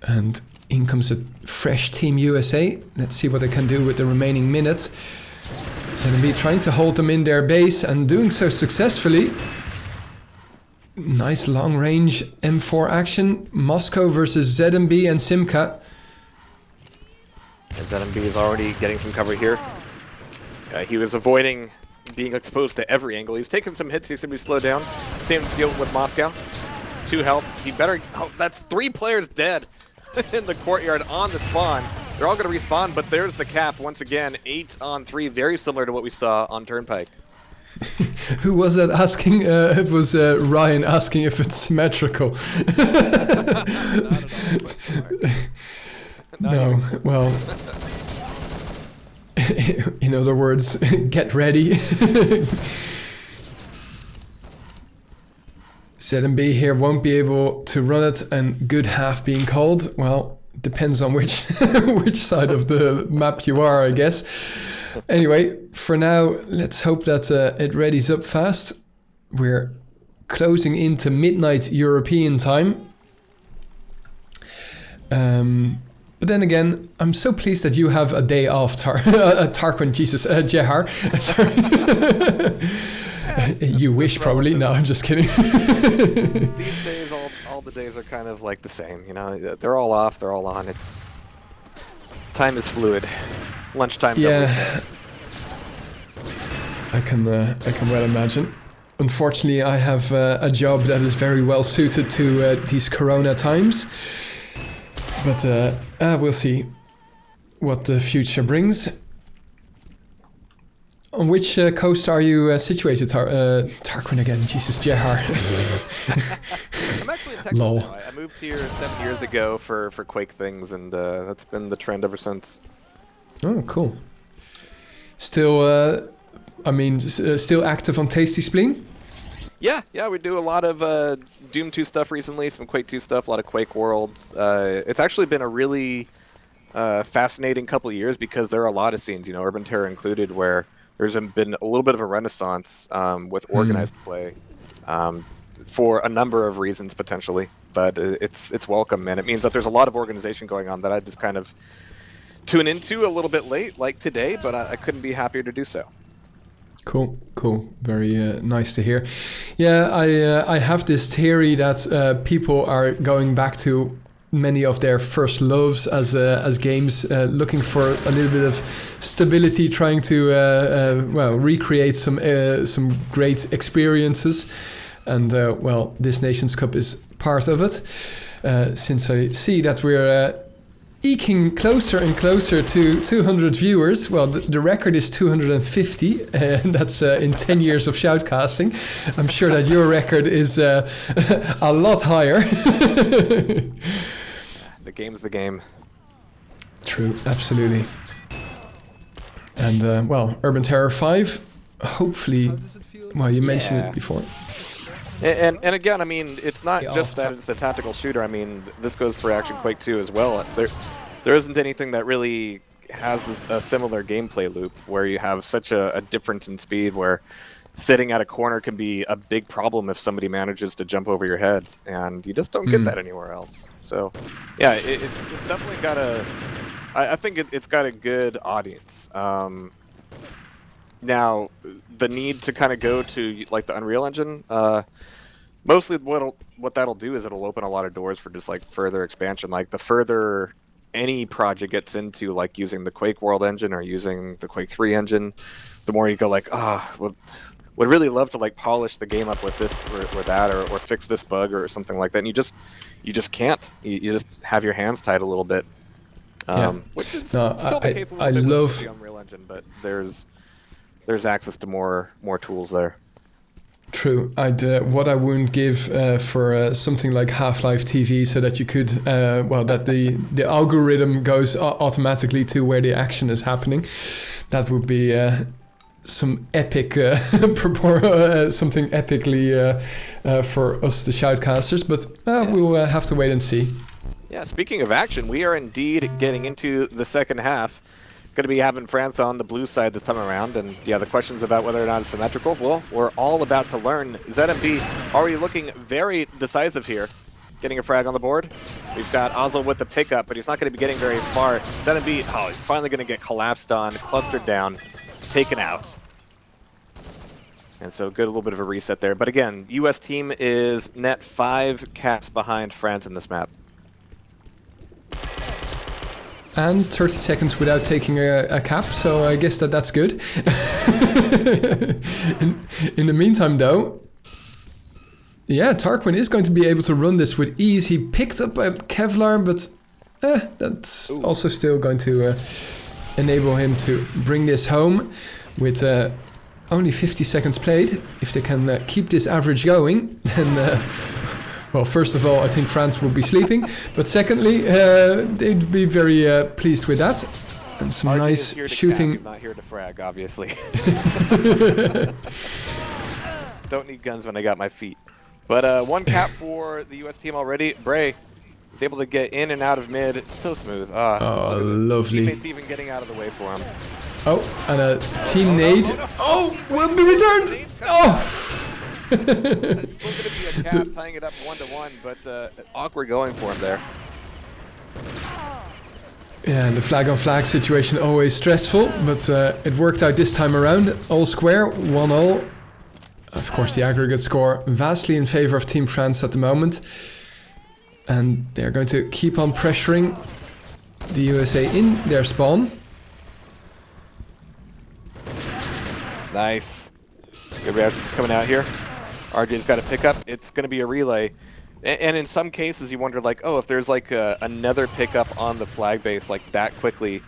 and in comes a fresh Team USA. Let's see what they can do with the remaining minutes. ZMB trying to hold them in their base and doing so successfully. Nice long range M4 action. Moscow versus ZMB and Simca. And ZMB is already getting some cover here. He was avoiding being exposed to every angle. He's taking some hits. He's going to be slowed down. Same deal with Moscow. 2 health. He better... Oh, that's 3 players dead in the courtyard on the spawn. They're all going to respawn, but there's the cap. Once again, 8 on 3. Very similar to what we saw on Turnpike. Who was that asking? It was Ryan asking if it's symmetrical. No, well... In other words, get ready. ZMB here won't be able to run it, and good half being called. Well, depends on which which side of the map you are, I guess. Anyway, for now, let's hope that it readies up fast. We're closing into midnight European time. But then again, I'm so pleased that you have a day off, Tarquin, Jesus, Jehar. Sorry. You wish, probably. No, I'm just kidding. These days, all the days are kind of like the same, you know? They're all off, they're all on. It's... Time is fluid. Lunchtime. Yeah. I can well imagine. Unfortunately, I have a job that is very well suited to these Corona times. But we'll see what the future brings. On which coast are you situated, Tarquin again? Jesus, Jehar. I'm actually in Texas now. I moved here 7 years ago for Quake things, and that's been the trend ever since. Oh, cool. Still, still active on Tasty Spleen? Yeah, we do a lot of Doom 2 stuff recently, some Quake 2 stuff, a lot of Quake World. It's actually been a really fascinating couple of years because there are a lot of scenes, Urban Terror included, where there's been a little bit of a renaissance with organized play for a number of reasons, potentially. But it's welcome, and it means that there's a lot of organization going on that I just kind of tune into a little bit late, like today, but I couldn't be happier to do so. Cool. Very nice to hear. Yeah, I have this theory that people are going back to many of their first loves as games, looking for a little bit of stability, trying to recreate some great experiences, and this Nations Cup is part of it. Since I see that we're eking closer and closer to 200 viewers. Well, the record is 250, and that's in 10 years of shoutcasting. I'm sure that your record is a lot higher. The game's the game. True, absolutely. And, Urban Terror 5, hopefully, well, you mentioned it before. And again, I mean, it's not just that it's a tactical shooter. I mean, this goes for Action Quake 2 as well. There isn't anything that really has a similar gameplay loop where you have such a difference in speed, where sitting at a corner can be a big problem if somebody manages to jump over your head, and you just don't get that anywhere else. So, yeah, it's definitely got I think it's got a good audience. Now, the need to kind of go to like the Unreal Engine, Mostly what that'll do is it'll open a lot of doors for just like further expansion. Like the further any project gets into like using the Quake World engine or using the Quake 3 engine, the more you go like, would really love to like polish the game up with this or that or fix this bug or something like that. And you just can't. You just have your hands tied a little bit. Which is still the case a little bit with the Unreal Engine, but there's access to more tools there. True. What I wouldn't give for something like Half-Life TV, so that you could, that the algorithm goes automatically to where the action is happening. That would be some epic, something epically for us, the shoutcasters. But we will have to wait and see. Yeah. Speaking of action, we are indeed getting into the second half. Going to be having France on the blue side this time around, and the questions about whether or not it's symmetrical, well, we're all about to learn. ZMB already looking very decisive here, getting a frag on the board. We've got Ozil with the pickup, but he's not going to be getting very far. ZMB, he's finally going to get collapsed on, clustered down, taken out. And so good, a little bit of a reset there. But again, US team is net 5 caps behind France in this map. And 30 seconds without taking a cap, so I guess that's good. in the meantime, though, Tarquin is going to be able to run this with ease. He picked up a Kevlar, but that's also still going to enable him to bring this home with only 50 seconds played. If they can keep this average going, then... well, first of all, I think France will be sleeping, but secondly, they'd be very pleased with that. And some RG nice shooting. He's not here to frag, obviously. Don't need guns when I got my feet. But 1 cap for the US team already. Bray is able to get in and out of mid. It's so smooth. Lovely. Teammates even getting out of the way for him. Oh, and a team nade. Will be returned. It's still going to be a cap, tying it up 1-1, but awkward going for him there. Yeah, and the flag-on-flag situation always stressful, but it worked out this time around. All square, 1-all. Of course, the aggregate score vastly in favor of Team France at the moment. And they're going to keep on pressuring the USA in their spawn. Nice. Good reactions coming out here. RJ's got to pick up. It's going to be a relay. And in some cases, you wonder, like, if there's like another pickup on the flag base like that quickly,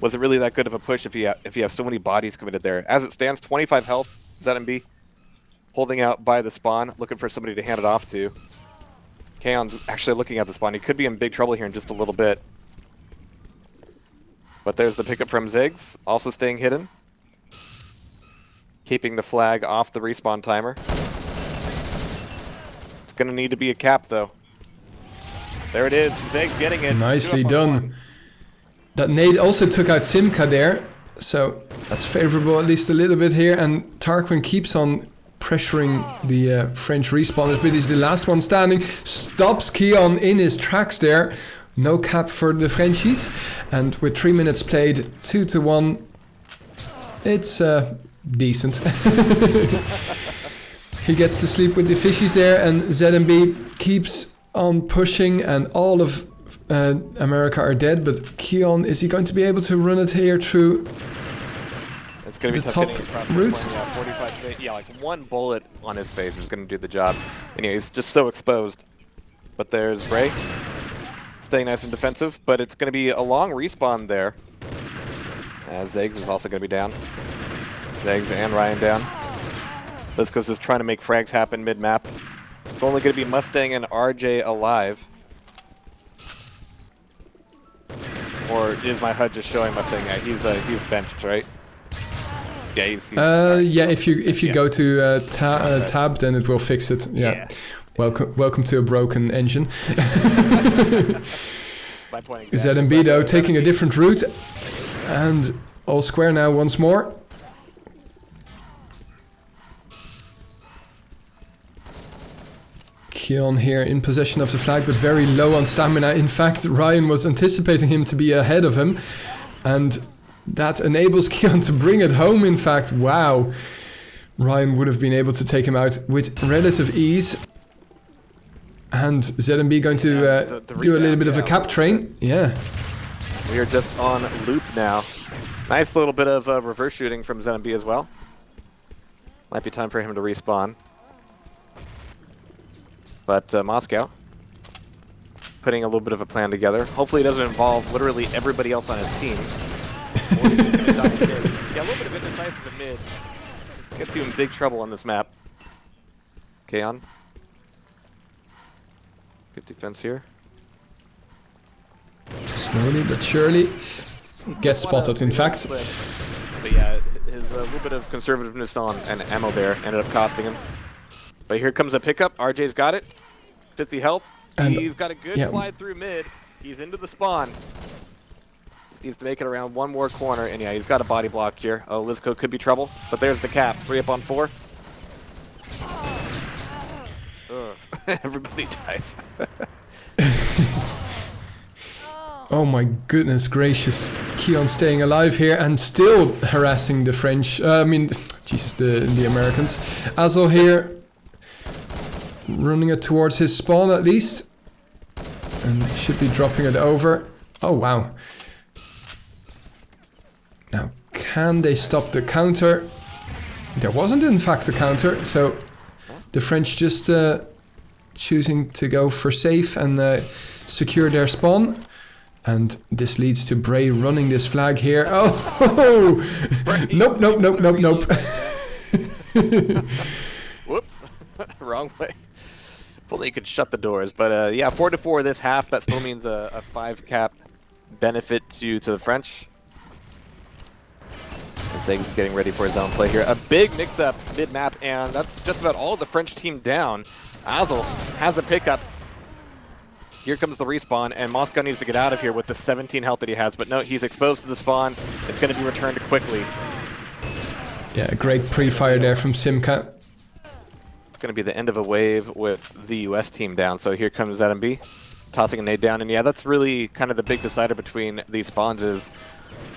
was it really that good of a push if you have so many bodies committed there? As it stands, 25 health. ZMB holding out by the spawn, looking for somebody to hand it off to. Kaon's actually looking at the spawn. He could be in big trouble here in just a little bit. But there's the pickup from Ziggs, also staying hidden. Keeping the flag off the respawn timer. It's going to need to be a cap, though. There it is. Ziggs getting it. Nicely done. That nade also took out Simca there. So that's favorable at least a little bit here. And Tarquin keeps on pressuring the French respawners, but he's the last one standing. Stops Keon in his tracks there. No cap for the Frenchies. And with 3 minutes played, 2-1. It's decent. He gets to sleep with the fishies there, and ZMB keeps on pushing, and all of America are dead, but Keon, is he going to be able to run it here through it's gonna be the tough top across route? Yeah, 45, like 1 bullet on his face is going to do the job. And he's just so exposed. But there's Bray, staying nice and defensive, but it's going to be a long respawn there. Ziggs is also going to be down. Ziggs and Ryan down. Lisco's just trying to make frags happen mid-map. It's only going to be Mustang and RJ alive. Or is my HUD just showing Mustang? Yeah, he's benched, right? Yeah, he's yeah, if you go to tab, then it will fix it. Yeah. Welcome to a broken engine. ZMB though taking a different route, and all square now once more. Keon here in possession of the flag, but very low on stamina. In fact, Ryan was anticipating him to be ahead of him, and that enables Keon to bring it home. In fact, wow. Ryan would have been able to take him out with relative ease. And ZMB going to do a little bit of a cap train. Yeah. We are just on loop now. Nice little bit of reverse shooting from ZMB as well. Might be time for him to respawn. But Moscow putting a little bit of a plan together. Hopefully it doesn't involve literally everybody else on his team. Or he's just gonna die mid. Yeah, a little bit of indecisive in mid. Gets you in big trouble on this map. Kaon. Good defense here. Slowly but surely. Gets spotted, in fact. But yeah, his little bit of conservativeness on and ammo there ended up costing him. But here comes a pickup. RJ's got it. 50 health. And he's got a good slide through mid. He's into the spawn. Just needs to make it around one more corner. And yeah, he's got a body block here. Oh, Lizco could be trouble. But there's the cap. 3 up on 4. Everybody dies. Oh my goodness gracious. Keon staying alive here and still harassing the French. Jesus, the Americans. Azul here. Running it towards his spawn at least. And should be dropping it over. Oh wow. Now, can they stop the counter? There wasn't in fact a counter, so the French just choosing to go for safe and secure their spawn. And this leads to Bray running this flag here. Oh! Nope. Whoops. Wrong way. If only you could shut the doors. But yeah, 4-4 this half. That still means a 5 cap benefit to the French. And Zegs is getting ready for his own play here. A big mix-up mid-map, and that's just about all the French team down. Azul has a pickup. Here comes the respawn, and Moscow needs to get out of here with the 17 health that he has. But no, he's exposed to the spawn. It's going to be returned quickly. Yeah, a great pre-fire there from Simka. It's going to be the end of a wave with the US team down. So here comes ZMB, tossing a nade down. And yeah, that's really kind of the big decider between these spawns is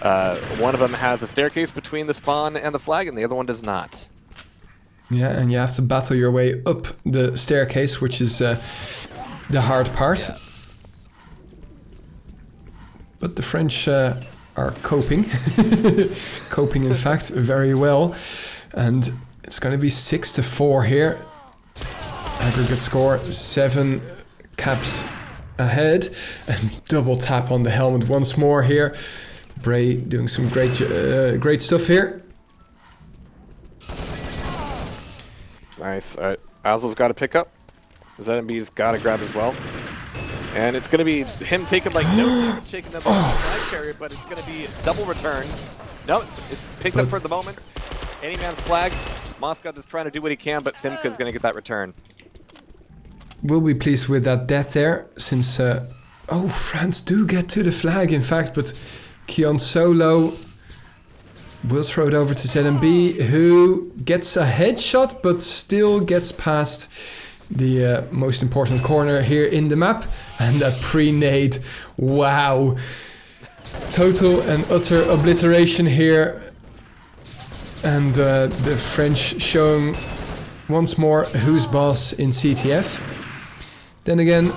one of them has a staircase between the spawn and the flag, and the other one does not. Yeah, and you have to battle your way up the staircase, which is the hard part. Yeah. But the French are coping. Coping, in fact, very well. And it's going to be 6-4 here. Aggregate score, 7 caps ahead. And double tap on the helmet once more here. Bray doing some great stuff here. Nice. All right. Azul's got to pick up. ZMB's got to grab as well. And it's going to be him taking like no damage, shaking up the flag carrier, but it's going to be double returns. No, it's picked up for the moment. Any man's flag. Moscow is trying to do what he can, but Simka's going to get that return. We'll be pleased with that death there, since... France do get to the flag, in fact, but Keon solo will throw it over to ZMB, who gets a headshot, but still gets past the most important corner here in the map. And that pre-nade, wow. Total and utter obliteration here. And the French showing once more who's boss in CTF. Then again,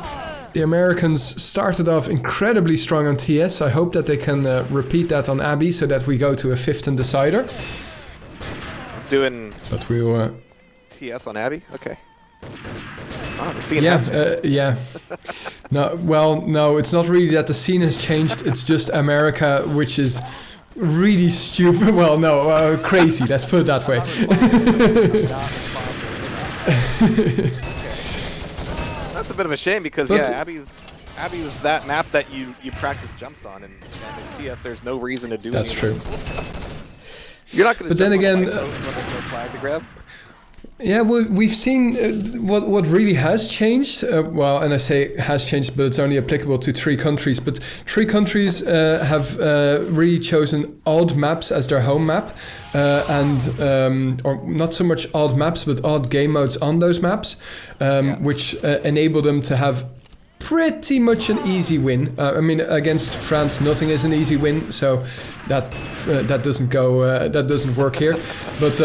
the Americans started off incredibly strong on TS. I hope that they can repeat that on Abbey so that we go to a 5th and decider. But we'll... TS on Abbey? Okay. Oh, the scene has changed. Yeah. No, it's not really that the scene has changed. It's just America, which is really stupid. Well, no, crazy. Let's put it that way. That's a bit of a shame because Abbey's that map that you practice jumps on, and in TS there's no reason to do. That's true. You're not going to. But then again, flag to grab. Yeah, well, we've seen what really has changed. And I say has changed, but it's only applicable to 3 countries. But 3 countries have really chosen odd maps as their home map, or not so much odd maps, but odd game modes on those maps, which enable them to have pretty much an easy win. Against France, nothing is an easy win, so that doesn't go. That doesn't work here. But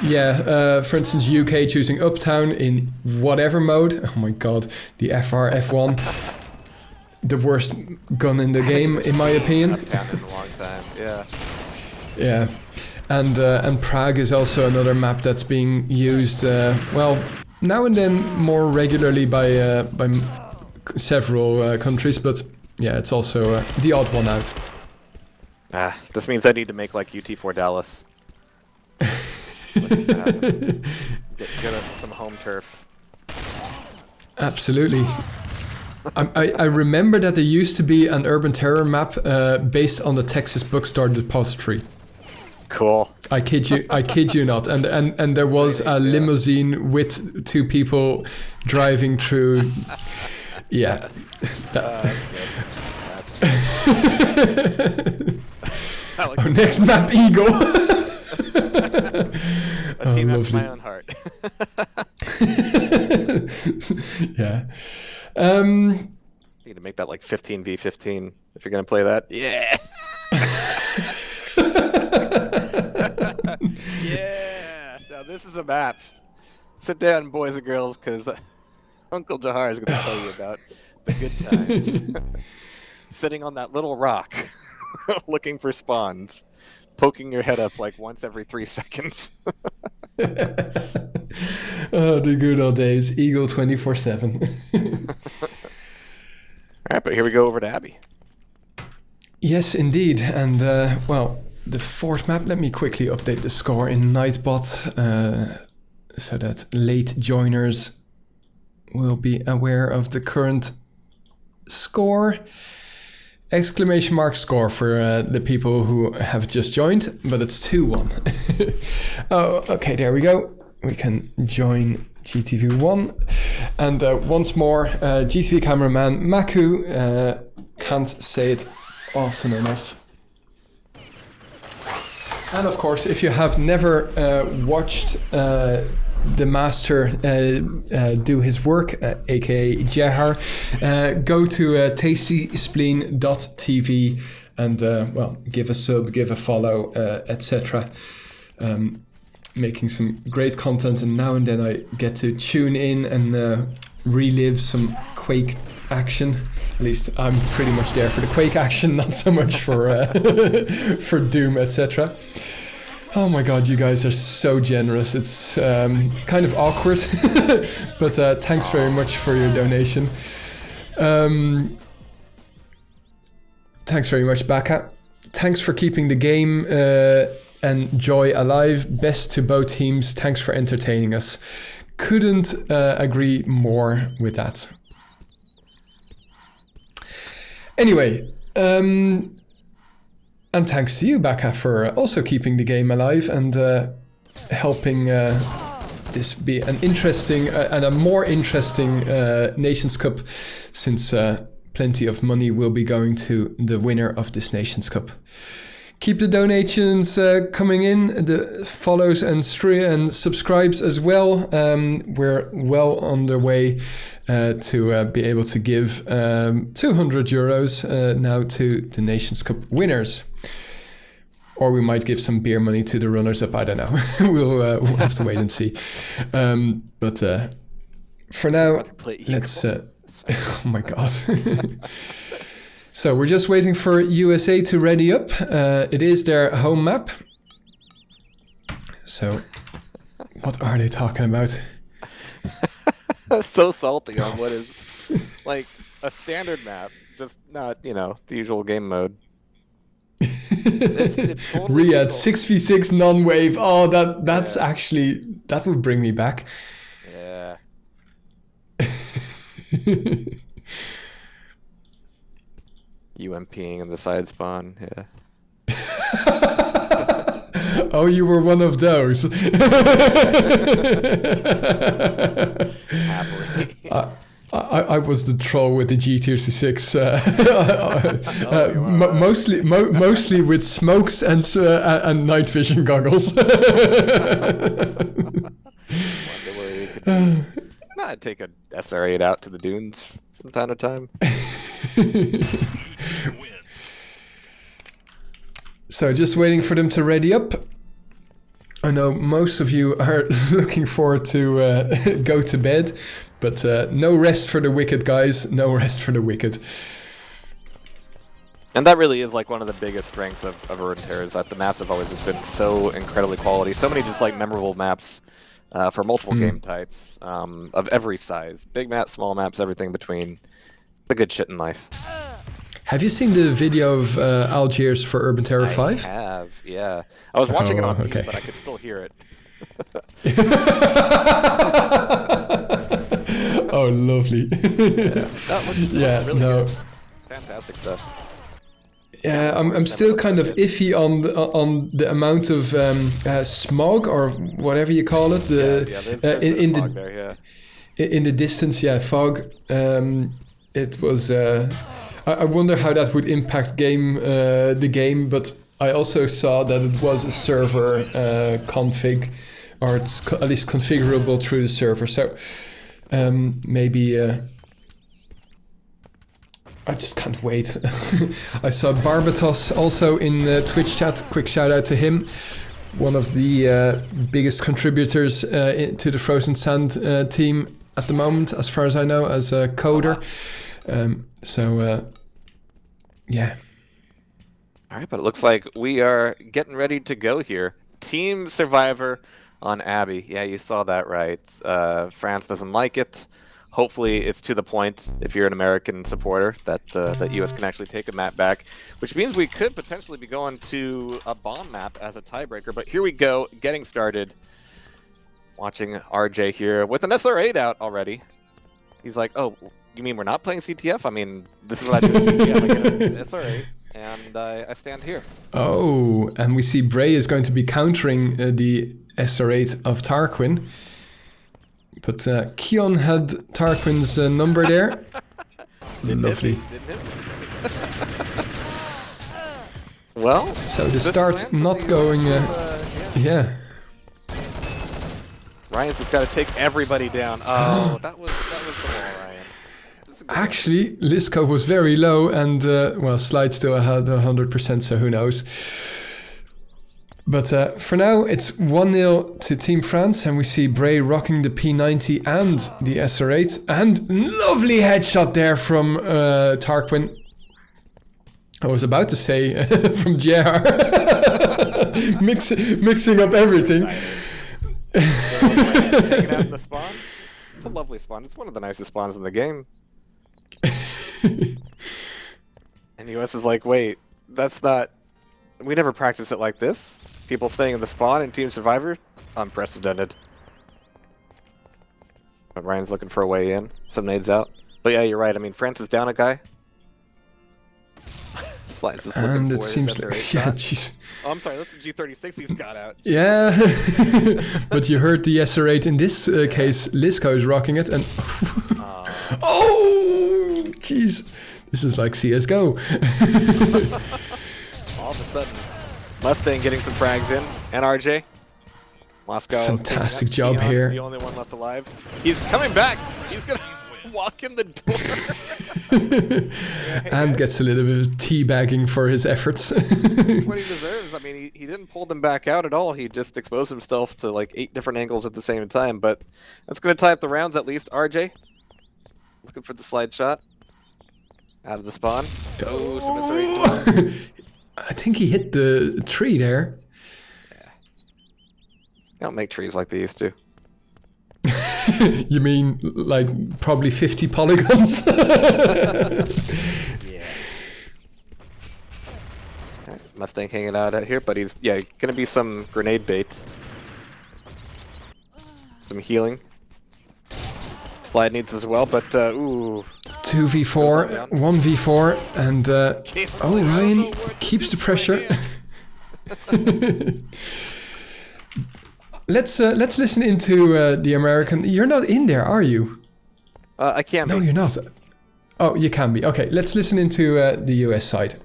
For instance, UK choosing Uptown in whatever mode. Oh my god, the F1. The worst gun in the game, in my opinion. Uptown in a long time. Yeah. Yeah. And Prague is also another map that's being used, now and then more regularly by several countries, but yeah, it's also the odd one out. This means I need to make like UT4 Dallas. Get some home turf. Absolutely. I remember that there used to be an Urban Terror map based on the Texas Bookstore Depository. Cool. I kid you not. And there was a limousine with 2 people driving through. Yeah. Next map, Eagle. A team after my own heart. Yeah. Need to make that like 15v15 if you're gonna play that. Yeah. Yeah. Now this is a map. Sit down, boys and girls, because Uncle Jehar is gonna tell you about the good times. Sitting on that little rock, looking for spawns, poking your head up like once every 3 seconds. Oh, the good old days. Eagle 24/7. Alright, but here we go over to Abbey. Yes, indeed. And, the 4th map, let me quickly update the score in Nightbot, so that late joiners will be aware of the current score. Exclamation mark score for the people who have just joined, but it's 2-1. Oh, okay, there we go. We can join GTV1. And once more, GTV cameraman Maku, can't say it often enough. And of course, if you have never watched the master do his work, aka Jehar, go to tastyspleen.tv and give a sub, give a follow, etc. Making some great content, and now and then I get to tune in and relive some Quake action. At least I'm pretty much there for the Quake action, not so much for for Doom, etc. Oh my god, you guys are so generous. It's kind of awkward, but thanks very much for your donation. Thanks very much, Baka. Thanks for keeping the game and joy alive. Best to both teams. Thanks for entertaining us. Couldn't agree more with that. Anyway, and thanks to you, Baka, for also keeping the game alive and helping this be an interesting and a more interesting Nations Cup, since plenty of money will be going to the winner of this Nations Cup. Keep the donations coming in, the follows and subscribes as well. We're well on the way to be able to give €200 now to the Nations Cup winners. Or we might give some beer money to the runners-up, I don't know. We'll have to wait and see. But for now, let's... oh my god. So we're just waiting for USA to ready up. It is their home map. So, what are they talking about? So salty on what is like a standard map, just not, the usual game mode. It's totally Riyadh 6v6 non-wave. Oh, that's actually, that would bring me back. Yeah. UMPing in the side spawn, yeah. Oh, you were one of those. I was the troll with the G36, mostly with smokes and night vision goggles. I'd take a SR8 out to the dunes from time to time. So just waiting for them to ready up. I know most of you are looking forward to go to bed, but no rest for the wicked, guys. No rest for the wicked. And that really is like one of the biggest strengths of Urban Terror, is that the maps have always just been so incredibly quality. So many just like memorable maps for multiple game types of every size. Big maps, small maps, everything between. The good shit in life. Have you seen the video of Algiers for Urban Terror 5? I have, yeah. I was watching it on mute, but I could still hear it. Oh, lovely. That looks really good. Fantastic stuff. Yeah, I'm still kind of iffy on the amount of smog or whatever you call it. In the fog there, in the distance, fog. It was. I wonder how that would impact the game, but I also saw that it was a server config, or it's at least configurable through the server. So maybe. I just can't wait. I saw Barbatos also in Twitch chat. Quick shout out to him. One of the biggest contributors to the Frozen Sand team at the moment, as far as I know, as a coder. Yeah. All right, but it looks like we are getting ready to go here. Team Survivor on Abbey. Yeah, you saw that right. France doesn't like it. Hopefully it's to the point, if you're an American supporter, that that US can actually take a map back, which means we could potentially be going to a bomb map as a tiebreaker. But here we go, getting started. Watching RJ here with an SR8 out already. He's like, oh, you mean we're not playing CTF? I mean, this is what I do with CTF. I get an SR8, and I stand here. Oh, and we see Bray is going to be countering the SR8 of Tarquin. But Keon had Tarquin's number there. Lovely. Well, so the start not going. Yeah. Ryan's just got to take everybody down. Oh, that was the ball, Ryan. Actually, Lisco was very low, and well, Slide still had 100%, so who knows. But for now, it's 1-0 to Team France, and we see Bray rocking the P90 and the SR8, and lovely headshot there from Tarquin. I was about to say from Jehar, mixing up everything. Hanging out in the spawn. It's a lovely spawn. It's one of the nicest spawns in the game. And US is like, wait, that's not... We never practice it like this. People staying in the spawn in Team Survivor? Unprecedented. But Ryan's looking for a way in. Some nades out. But yeah, you're right. I mean, France is down a guy. Slides is looking and for it seems like... Yeah, jeez. Oh, I'm sorry. That's a G36 he's got out. Yeah. But you heard the SR8 in this case. Lisco is rocking it, and... Oh! Jeez. This is like CSGO. All of a sudden, Mustang getting some frags in, and RJ. Moscow. Fantastic job here. The only one left alive. He's coming back. He's gonna walk in the door. And gets a little bit of teabagging for his efforts. That's what he deserves. I mean, he didn't pull them back out at all. He just exposed himself to like 8 different angles at the same time. But that's gonna tie up the rounds at least. RJ looking for the slide shot out of the spawn. Oh, some I think he hit the tree there. Yeah. They don't make trees like they used to. You mean like probably 50 polygons? Yeah. Right, Mustang hanging out here, but he's gonna be some grenade bait. Some healing. Slide needs as well, but ooh. 2v4, 1v4, and oh, Ryan keeps the pressure. Let's listen into the American. You're not in there, are you? I can't be. No, you're not. Oh, you can be. Okay, let's listen into the US side.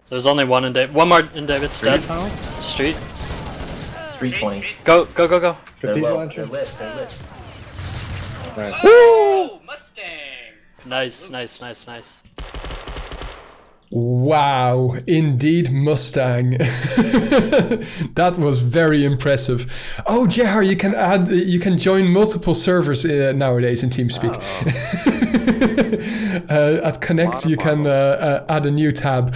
There's only one in David. One more in David's dead. Street. 320. Go, go, go, go. Cathedral entrance. They're lit. Woo! Mustang! Nice, nice, nice, nice. Wow, indeed Mustang. That was very impressive. Oh, Jehar, you can join multiple servers nowadays in TeamSpeak. At Connect, you can add a new tab.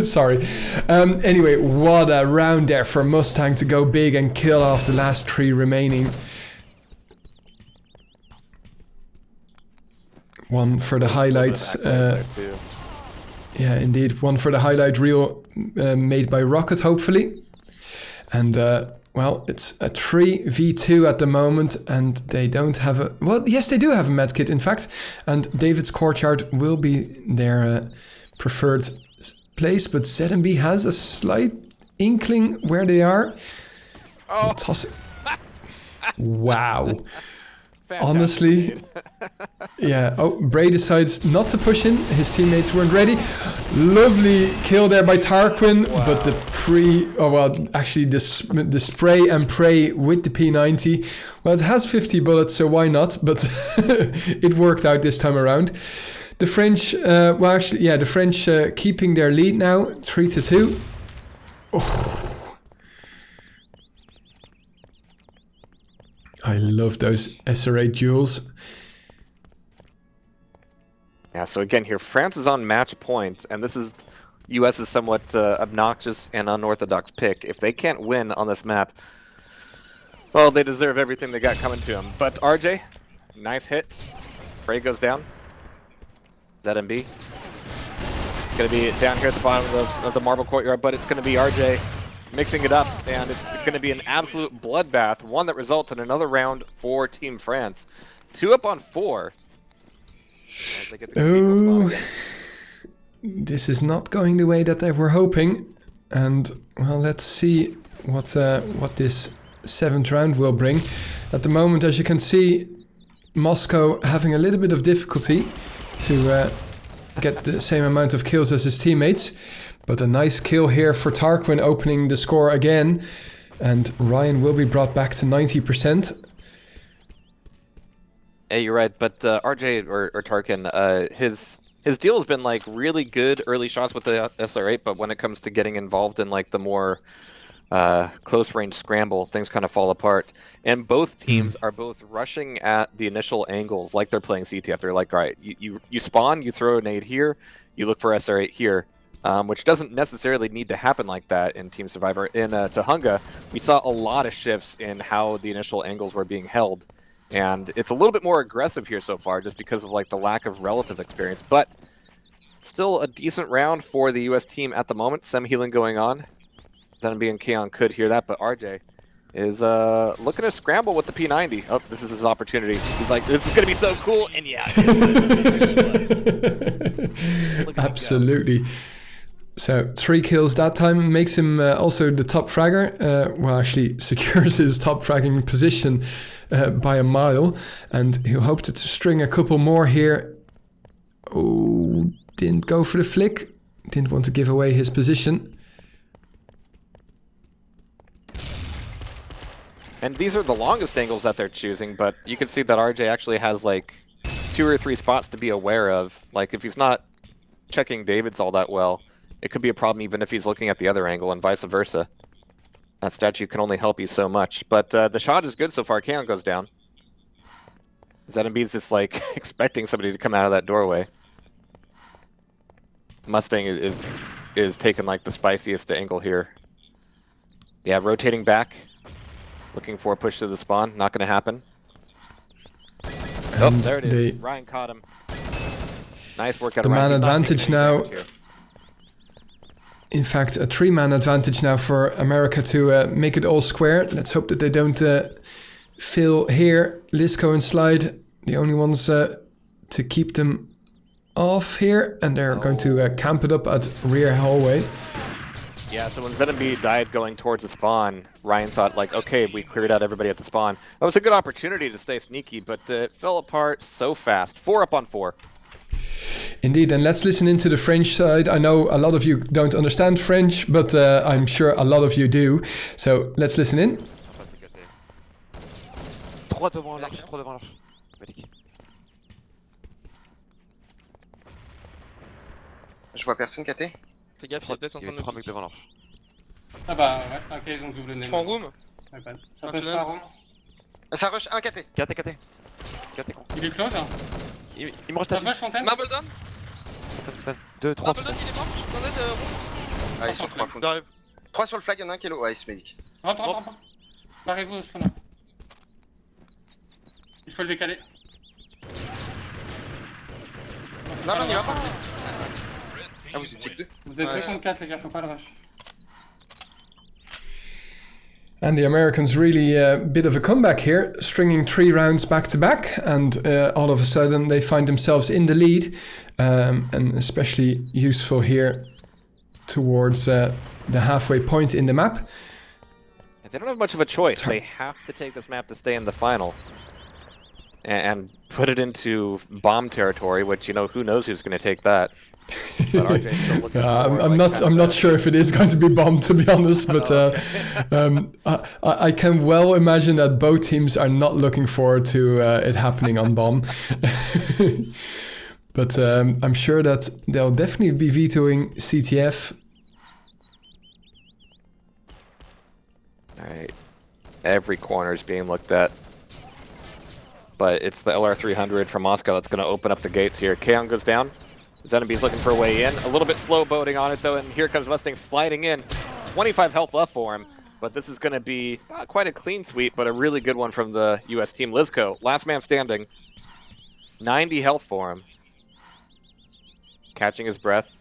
Sorry. Anyway, what a round there for Mustang to go big and kill off the last 3 remaining. One for the highlights. Yeah, indeed. One for the highlight reel made by Rocket, hopefully. And, well, it's a 3v2 at the moment, and they don't have a... Well, yes, they do have a medkit, in fact. And David's Courtyard will be their preferred place, but ZMB has a slight inkling where they are. Oh! Toss it. Wow. Fantastic. Honestly, yeah. Oh, Bray decides not to push in. His teammates weren't ready. Lovely kill there by Tarquin, but the the spray and pray with the P90. Well, it has 50 bullets, so why not? But it worked out this time around. The French, the French keeping their lead now, 3-2. Oh. I love those SR8 duels. Yeah, so again here, France is on match point, and this is US is somewhat obnoxious and unorthodox pick. If they can't win on this map, well, they deserve everything they got coming to them. But RJ, nice hit. Prey goes down. ZMB. Going to be down here at the bottom of the Marble Courtyard, but it's going to be RJ mixing it up, and it's going to be an absolute bloodbath, one that results in another round for Team France. 2 up on 4. As they get the Oh, this is not going the way that they were hoping, and well, let's see what this 7th round will bring. At the moment, as you can see, Moscow having a little bit of difficulty to get the same amount of kills as his teammates. But a nice kill here for Tarquin, opening the score again. And Ryan will be brought back to 90%. Hey, you're right, but RJ or Tarkin, his deal has been like really good early shots with the SR8, but when it comes to getting involved in like the more close range scramble, things kind of fall apart. And both teams are both rushing at the initial angles like they're playing CTF. They're like, all right, you spawn, you throw a nade here, you look for SR8 here. Which doesn't necessarily need to happen like that in Team Survivor. In Tohunga, we saw a lot of shifts in how the initial angles were being held. And it's a little bit more aggressive here so far just because of like the lack of relative experience. But still a decent round for the US team at the moment. Some healing going on. ZMB and Keon could hear that, but RJ is looking to scramble with the P90. Oh, this is his opportunity. He's like, this is going to be so cool. And yeah. Absolutely. So 3 kills that time, makes him also the top fragger. Well, actually secures his top fragging position by a mile. And he'll hope to string a couple more here. Oh, didn't go for the flick. Didn't want to give away his position. And these are the longest angles that they're choosing, but you can see that RJ actually has like 2 or 3 spots to be aware of. Like if he's not checking David's all that well, it could be a problem even if he's looking at the other angle and vice versa. That statue can only help you so much. But the shot is good so far. Keon goes down. ZMB's just like expecting somebody to come out of that doorway. Mustang is taking like the spiciest angle here. Yeah, rotating back. Looking for a push to the spawn. Not going to happen. Oh, there it is. Ryan caught him. Nice work out of Ryan. The man advantage now. In fact, a 3-man advantage now for America to make it all square. Let's hope that they don't fail here. Lisco and Slide, the only ones to keep them off here. And they're going to camp it up at rear hallway. Yeah, so when ZMB died going towards the spawn, Ryan thought like, okay, we cleared out everybody at the spawn. That was a good opportunity to stay sneaky, but it fell apart so fast. 4 up on 4. Indeed, and let's listen into the French side. I know a lot of you don't understand French, but I'm sure a lot of you do. So let's listen in. Je vois personne, KT. Fais gaffe, il est peut-être en train de nous 3 mecs piquer. devant là. Ah bah ouais, ok, ils ont double nez. Je prends room. Ouais, pas- Ça Un peut tunnel. pas room. Ça rush, un KT. KT, KT. KT con. Il est close. Il me reste Ça à rush Fontaine. Marble down. 2, 3. Marble down, il est mort. T'en aide, room. Ah, ils sont 3 fonds. J'arrive. 3 sur le flag, y'en a un qui est low. Ouais, il se médic. Rentre. Barrez-vous au spawn. Il faut le décaler. Non, il va pas. Ah, vous étiez que 2. Vous êtes Ouais. 2 contre 4 les gars, faut pas le rush. And the Americans really a bit of a comeback here, stringing 3 rounds back to back, and all of a sudden they find themselves in the lead, and especially useful here towards the halfway point in the map. They don't have much of a choice. They have to take this map to stay in the final. And put it into bomb territory, which, you know, who knows who's going to take that. But RJ's still looking for, I'm not sure if it is going to be bombed, to be honest, but I can well imagine that both teams are not looking forward to it happening on bomb. But I'm sure that they'll definitely be vetoing CTF. Alright. Every corner is being looked at. But it's the LR300 from Moscow that's going to open up the gates here. Kaon goes down. Zenebe's looking for a way in. A little bit slow boating on it, though, and here comes Mustang sliding in. 25 health left for him, but this is going to be not quite a clean sweep, but a really good one from the US team. Lizko, last man standing. 90 health for him. Catching his breath.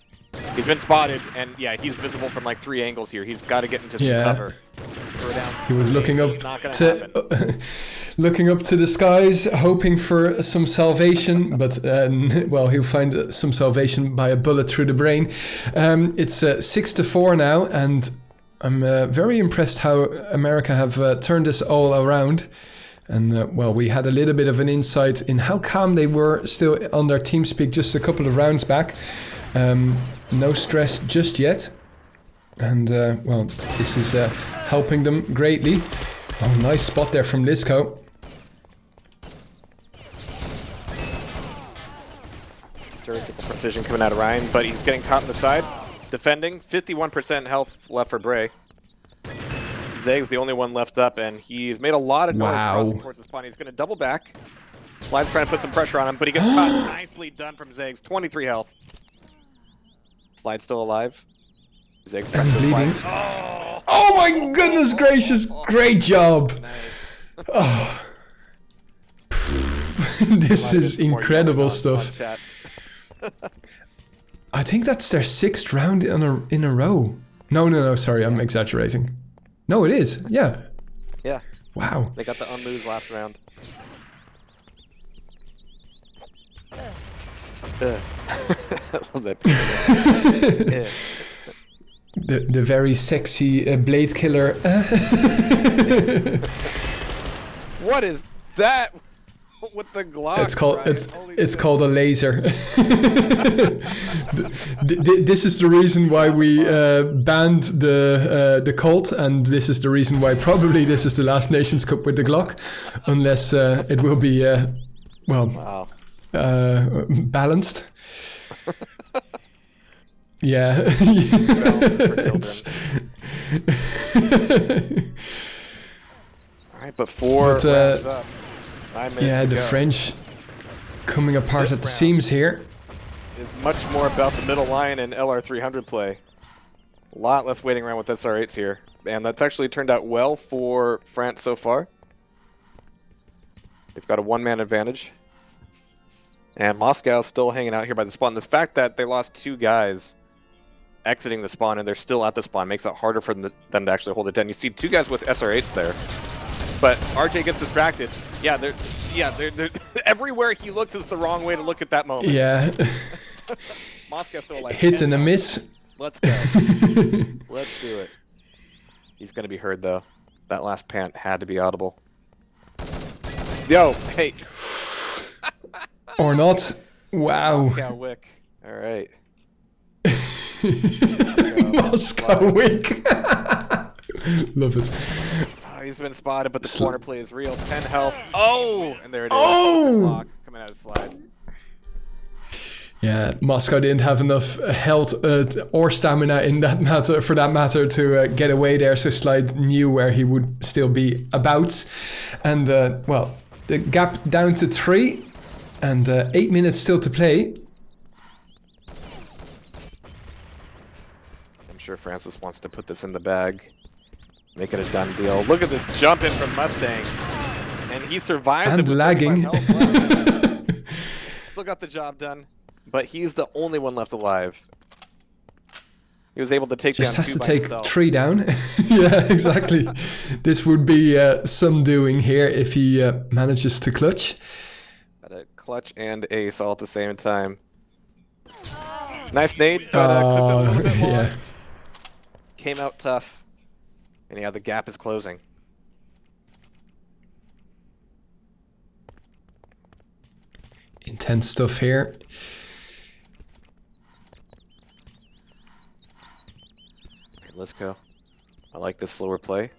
He's been spotted, and yeah, he's visible from like 3 angles here. He's got to get into some cover. He was looking up to looking up to the skies, hoping for some salvation, but well, he'll find some salvation by a bullet through the brain. It's 6-4 now, and I'm very impressed how America have turned this all around. And well, we had a little bit of an insight in how calm they were still on their TeamSpeak just a couple of rounds back. No stress just yet. And well, this is helping them greatly. Oh, nice spot there from Lizko. Terrific precision coming out of Ryan, but he's getting caught in the side. Defending, 51% health left for Bray. Zeg's the only one left up, and he's made a lot of noise crossing towards the spawn. He's going to double back. Slide's trying to put some pressure on him, but he gets caught. Nicely done from Zegs. 23 health. Slide's still alive. Zeg's trying to bleeding. Oh my goodness gracious! Great job. Nice. Oh. This is incredible stuff. I think that's their 6th round in a row. No, sorry, I'm exaggerating. No, it is. Yeah. Yeah. Wow. They got the unlose last round. I love that. Yeah. The very sexy blade killer. What is that? With the Glock? It's called a laser. This is the reason why we banned the Colt, and this is the reason why probably this is the last Nations Cup with the Glock, unless it will be well balanced. Yeah. Alright, but 4 rounds up. 9 minutes yeah, to the go. French coming apart at the seams here. Is much more about the middle line and LR300 play. A lot less waiting around with SR8s here. And that's actually turned out well for France so far. They've got a 1-man advantage. And Moscow's still hanging out here by the spawn. The fact that they lost 2 guys exiting the spawn and they're still at the spawn makes it harder for them to actually hold it down. You see 2 guys with SR8s there. But RJ gets distracted. Yeah, they're everywhere he looks is the wrong way to look at that moment. Yeah. Moscow's still alive. Hit and a miss. Let's go. Let's do it. He's gonna be heard though. That last pant had to be audible. Yo, hey. Or not. Wow. Moscow Wick. All right. Moscow Wick. Love it. Oh, he's been spotted, but the corner play is real. 10 health. Oh, and there it is. Oh! Block coming out of slide. Yeah, Moscow didn't have enough health or stamina in that matter, for that matter, to get away there. So Slide knew where he would still be about, and well, the gap down to 3, and 8 minutes still to play. I'm sure Francis wants to put this in the bag, make it a done deal. Look at this jump in from Mustang, and he survives. And it with lagging. 35 health. Still got the job done. But he's the only one left alive. He was able to take Just down has 2 to by take himself. 3 down. Yeah, exactly. This would be some doing here if he manages to clutch. Got a clutch and ace all at the same time. Nice nade, but clipped it a little bit long. Yeah. Came out tough. And yeah, the gap is closing. Intense stuff here. Let's go. I like this slower play.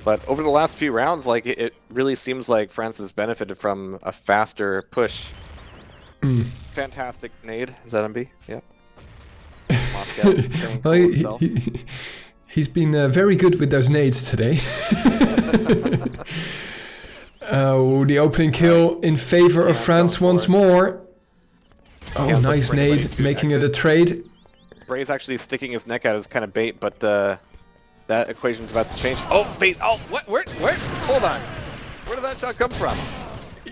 But over the last few rounds, like it really seems like Francis benefited from a faster push. Fantastic nade. Is that MB? Yep. Moscow staying cool himself. He's been very good with those nades today. Oh, the opening kill in favor of France once more. Oh, nice nade, making it a trade. Bray's actually sticking his neck out as kind of bait, but that equation's about to change. Oh, bait! Oh, what? Where? Hold on. Where did that shot come from?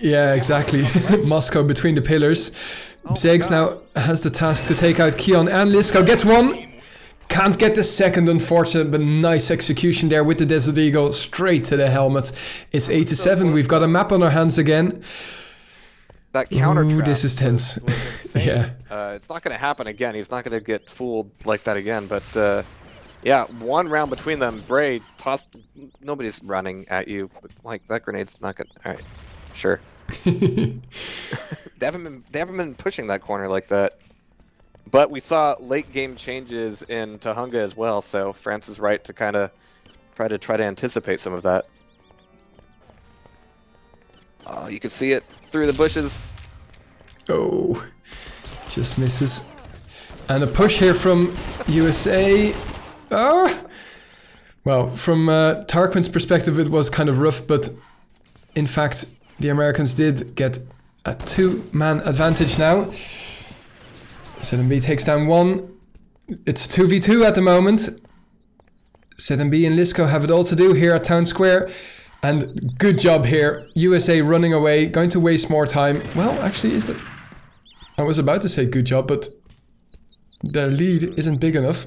Yeah, exactly. Moscow between the pillars. Zegs now has the task to take out Keon, and Lisko gets 1. Can't get the second, unfortunate, but nice execution there with the Desert Eagle straight to the helmet. It's 8-7. We've got a map on our hands again. That counter trap. This is tense. Was Yeah. It's not going to happen again. He's not going to get fooled like that again. But yeah, 1 round between them. Bray tossed. Nobody's running at you. Like that grenade's not good. All right, sure. They haven't been pushing that corner like that. But we saw late game changes in Tohunga as well. So France is right to kind of try to anticipate some of that. Oh, you can see it through the bushes. Oh, just misses. And a push here from USA. Oh! Well, from Tarquin's perspective, it was kind of rough, but in fact, the Americans did get a 2-man advantage now. ZMB takes down 1. It's 2v2 at the moment. ZMB and Lisko have it all to do here at Town Square. And good job here. USA running away, going to waste more time. Well, actually, is that... I was about to say good job, but their lead isn't big enough.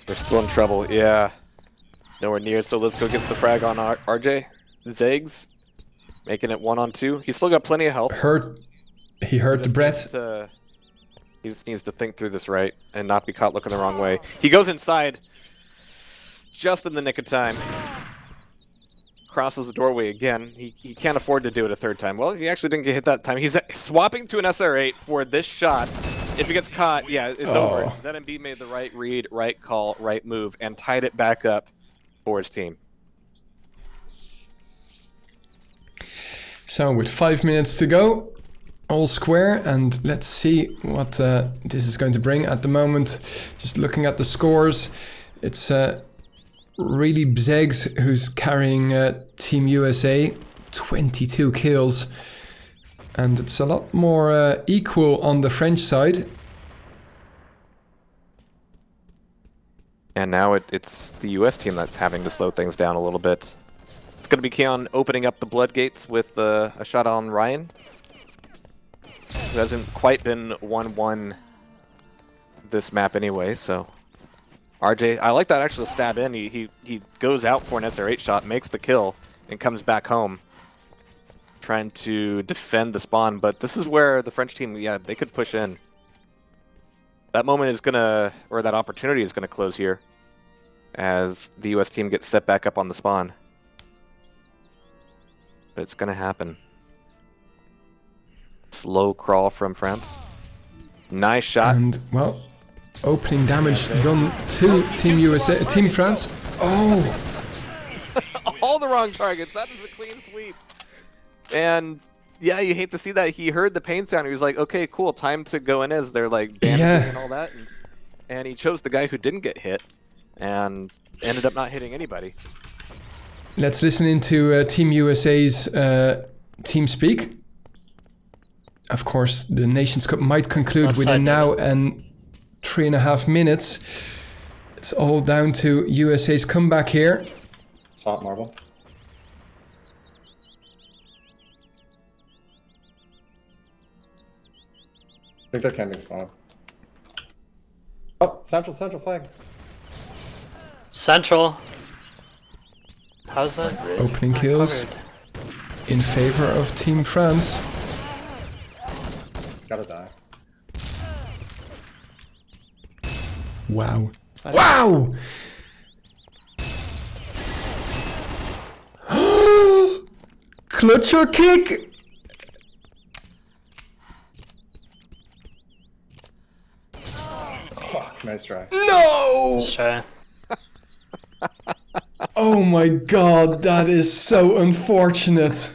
They're still in trouble, yeah. Nowhere near, so Lisko gets the frag on RJ. Zegs, making it 1-on-2. He's still got plenty of health. He heard the breath. He just needs to think through this right and not be caught looking the wrong way. He goes inside just in the nick of time. Crosses the doorway again. He can't afford to do it a 3rd time. Well, he actually didn't get hit that time. He's swapping to an SR8 for this shot. If he gets caught, yeah, it's over. ZMB made the right read, right call, right move, and tied it back up for his team. So with 5 minutes to go, all square, and let's see what this is going to bring. At the moment, just looking at the scores, it's really Bzegs who's carrying Team USA, 22 kills. And it's a lot more equal on the French side. And now it's the US team that's having to slow things down a little bit. It's going to be Keon opening up the Bloodgates with a shot on Ryan, who hasn't quite been 1-1 this map anyway, so... RJ, I like that actual stab in. He goes out for an SR8 shot, makes the kill, and comes back home. Trying to defend the spawn, but this is where the French team, yeah, they could push in. That moment is gonna, or that opportunity is gonna close here, as the US team gets set back up on the spawn. But it's gonna happen. Slow crawl from France. Nice shot. And, well, opening damage done to Team USA, Team France. Oh! All the wrong targets. That is a clean sweep. And Yeah, you hate to see that. He heard the pain sound. He was like, okay, cool, time to go in as they're like bandaging and all that. And he chose the guy who didn't get hit and ended up not hitting anybody. Let's listen into Team USA's TeamSpeak. Of course, the Nations Cup might conclude within now and 3.5 minutes. It's all down to USA's comeback here. Salt marble. I think they're camping spawn. Oh, central flag. Central. How's that? Opening kills in favor of Team France. Gotta die. Wow. Wow! Clutch or kick! Fuck, nice try. No! Sure. Oh my god, that is so unfortunate.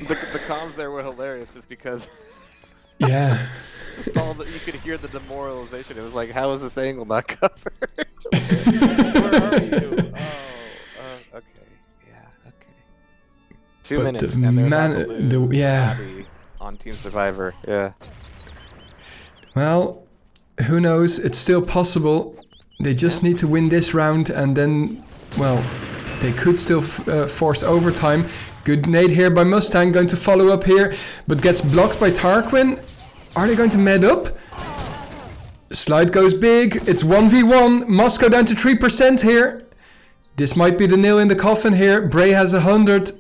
The comms there were hilarious just because Yeah. just all you could hear the demoralization. It was like, how is this angle not covered? Where are you? Oh, okay. Yeah, okay. 2 But minutes the and they're man- about to lose yeah. Abbey on Team Survivor. Yeah. Well, who knows? It's still possible. They just need to win this round and then, well, they could still force overtime. Good nade here by Mustang, going to follow up here, but gets blocked by Tarquin. Are they going to med up? Slide goes big. It's 1v1. Moscow down to 3% here. This might be the nail in the coffin here. Bray has 100.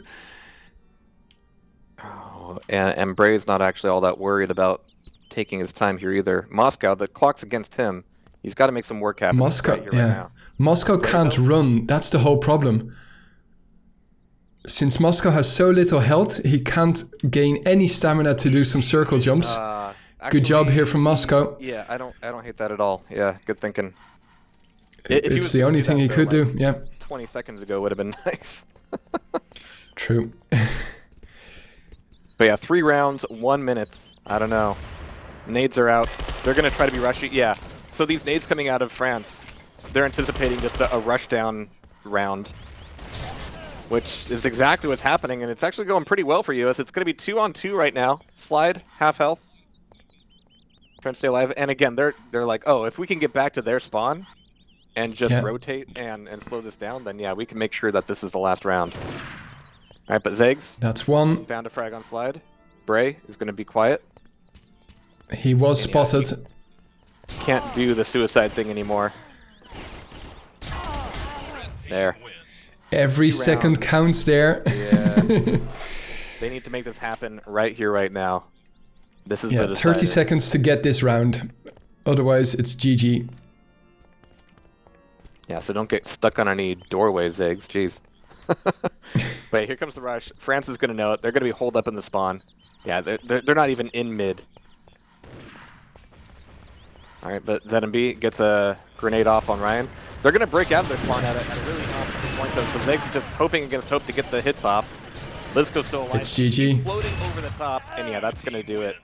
Oh, and Bray's not actually all that worried about taking his time here either. Moscow, the clock's against him. He's got to make some work happen. Moscow, right here, right now. Moscow can't run. That's the whole problem. Since Moscow has so little health, he can't gain any stamina to do some circle jumps. Good job here from Moscow. Yeah, I don't hate that at all. Yeah, good thinking. It's the only thing he could do. Yeah. 20 seconds ago would have been nice. True. But yeah, 3 rounds, 1 minute. I don't know. Nades are out. They're gonna try to be rushy. Yeah. So these nades coming out of France, they're anticipating just a rush down round, which is exactly what's happening, and it's actually going pretty well for US. It's going to be 2-on-2 right now. Slide, half health. Trying to stay alive. And again, they're like, oh, if we can get back to their spawn and just rotate and slow this down, then yeah, we can make sure that this is the last round. All right, but Zegs. That's one. Found a frag on slide. Bray is going to be quiet. He was spotted. Can't do the suicide thing anymore. There. Every second counts there. Yeah. They need to make this happen right here, right now. This is the decider. 30 seconds to get this round. Otherwise, it's GG. Yeah, so don't get stuck on any doorways, Eggs. Jeez. But here comes the rush. France is going to know it. They're going to be holed up in the spawn. Yeah, they're not even in mid. All right, but ZMB gets a grenade off on Ryan. They're going to break out of their spawn at a really opportune point, though. So Zeg's just hoping against hope to get the hits off. Lizco's still alive. It's GG. He's floating over the top, and yeah, that's going to do it.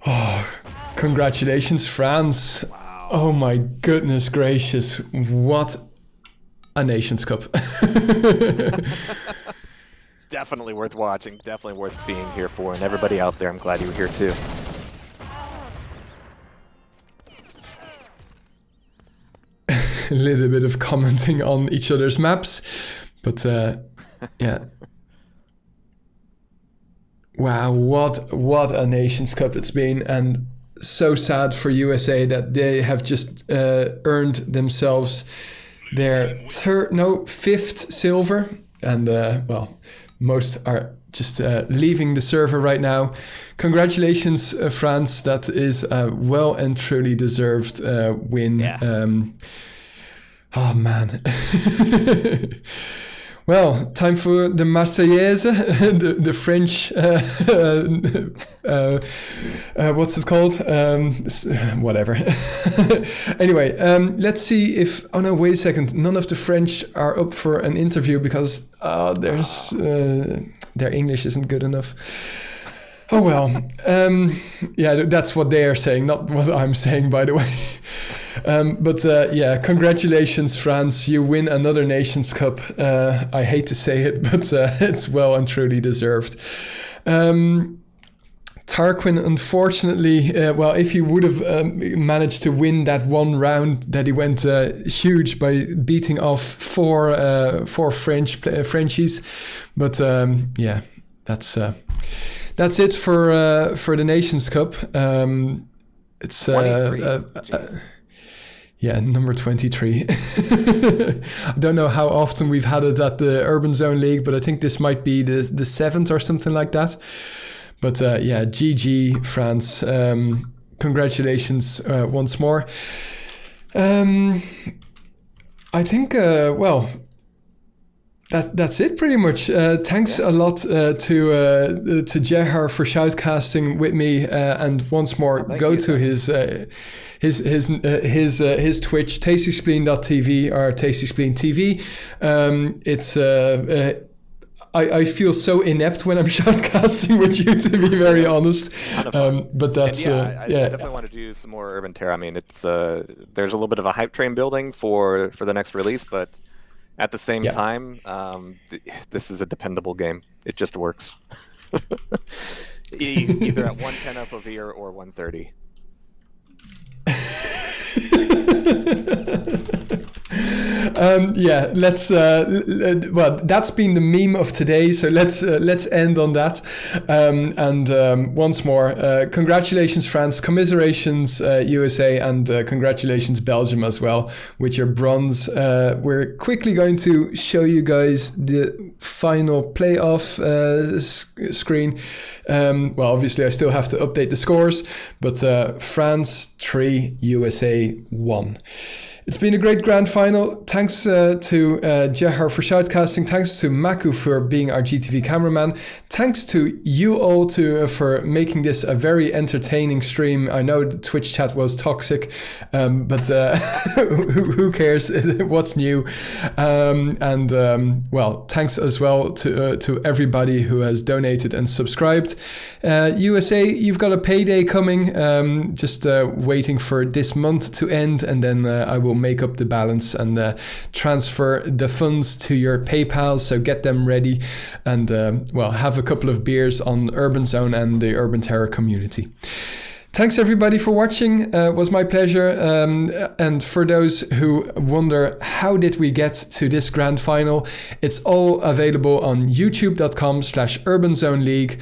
Oh, congratulations, France. Wow. Oh my goodness gracious. What a Nations Cup. Definitely worth watching. Definitely worth being here for. And everybody out there, I'm glad you were here too. A little bit of commenting on each other's maps, but yeah. Wow, what a Nations Cup it's been, and so sad for USA that they have just earned themselves their 5th silver, and well, most are just leaving the server right now. Congratulations, France. That is a well and truly deserved win. Yeah. Oh man. Well, time for the Marseillaise, the French, what's it called? Whatever. Anyway, let's see if, oh no, wait a second. None of the French are up for an interview because their English isn't good enough. Oh well, yeah, that's what they are saying, not what I'm saying, by the way. But yeah, congratulations, France. You win another Nations Cup. I hate to say it, but it's well and truly deserved. Tarquin, unfortunately, well, if he would have managed to win that one round that he went huge by beating off four Frenchies. But yeah, that's it for the Nations Cup. It's 23. Yeah, number 23. I don't know how often we've had it at the Urban Zone League, but I think this might be the 7th or something like that. But yeah, GG, France. Congratulations once more. I think, well, that's it pretty much. Thanks a lot to Jehar for shoutcasting with me, and once more go to his Twitch, tastyspleen.tv or tastyspleen TV. It's I feel so inept when I'm shoutcasting with you, to be very honest. But that's I definitely want to do some more Urban Terror. I mean, it's there's a little bit of a hype train building for the next release, but at the same time, this is a dependable game. It just works. Either at 110 FOV or 130. Yeah, let's well, that's been the meme of today, so let's end on that. And once more, congratulations France, commiserations USA, and congratulations Belgium as well with your bronze. We're quickly going to show you guys the final playoff screen. Well, obviously I still have to update the scores, but France 3, USA 1. It's been a great grand final. Thanks to Jehar for shoutcasting. Thanks to Maku for being our GTV cameraman. Thanks to you all for making this a very entertaining stream. I know the Twitch chat was toxic, but who cares? What's new? Well, thanks as well to everybody who has donated and subscribed. USA, you've got a payday coming. Just waiting for this month to end, and then I will make up the balance and transfer the funds to your PayPal, so get them ready and well, have a couple of beers on Urban Zone and the Urban Terror community. Thanks everybody for watching. It was my pleasure. And for those who wonder how did we get to this grand final, it's all available on youtube.com/UrbanZoneLeague.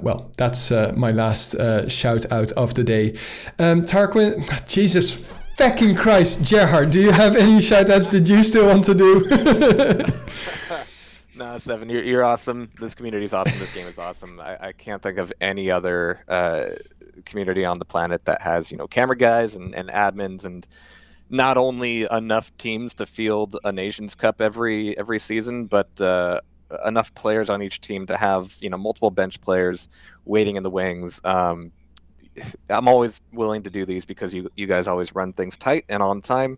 Well, that's my last shout out of the day. Tarquin, Jesus fucking Christ, Jehar, do you have any shout outs that you still want to do? No, Seven, you're awesome. This community is awesome. This game is awesome. I can't think of any other community on the planet that has, camera guys and admins, and not only enough teams to field a Nations Cup every season, but enough players on each team to have, multiple bench players waiting in the wings. I'm always willing to do these because you guys always run things tight and on time,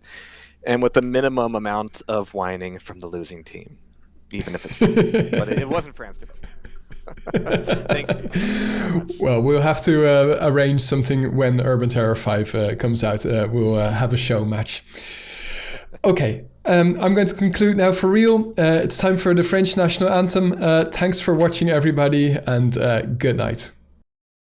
and with the minimum amount of whining from the losing team, even if it's France. But it wasn't France today. Thank you. Well, we'll have to arrange something when Urban Terror 5 comes out. We'll have a show match. Okay, I'm going to conclude now for real. It's time for the French national anthem. Thanks for watching, everybody, and good night.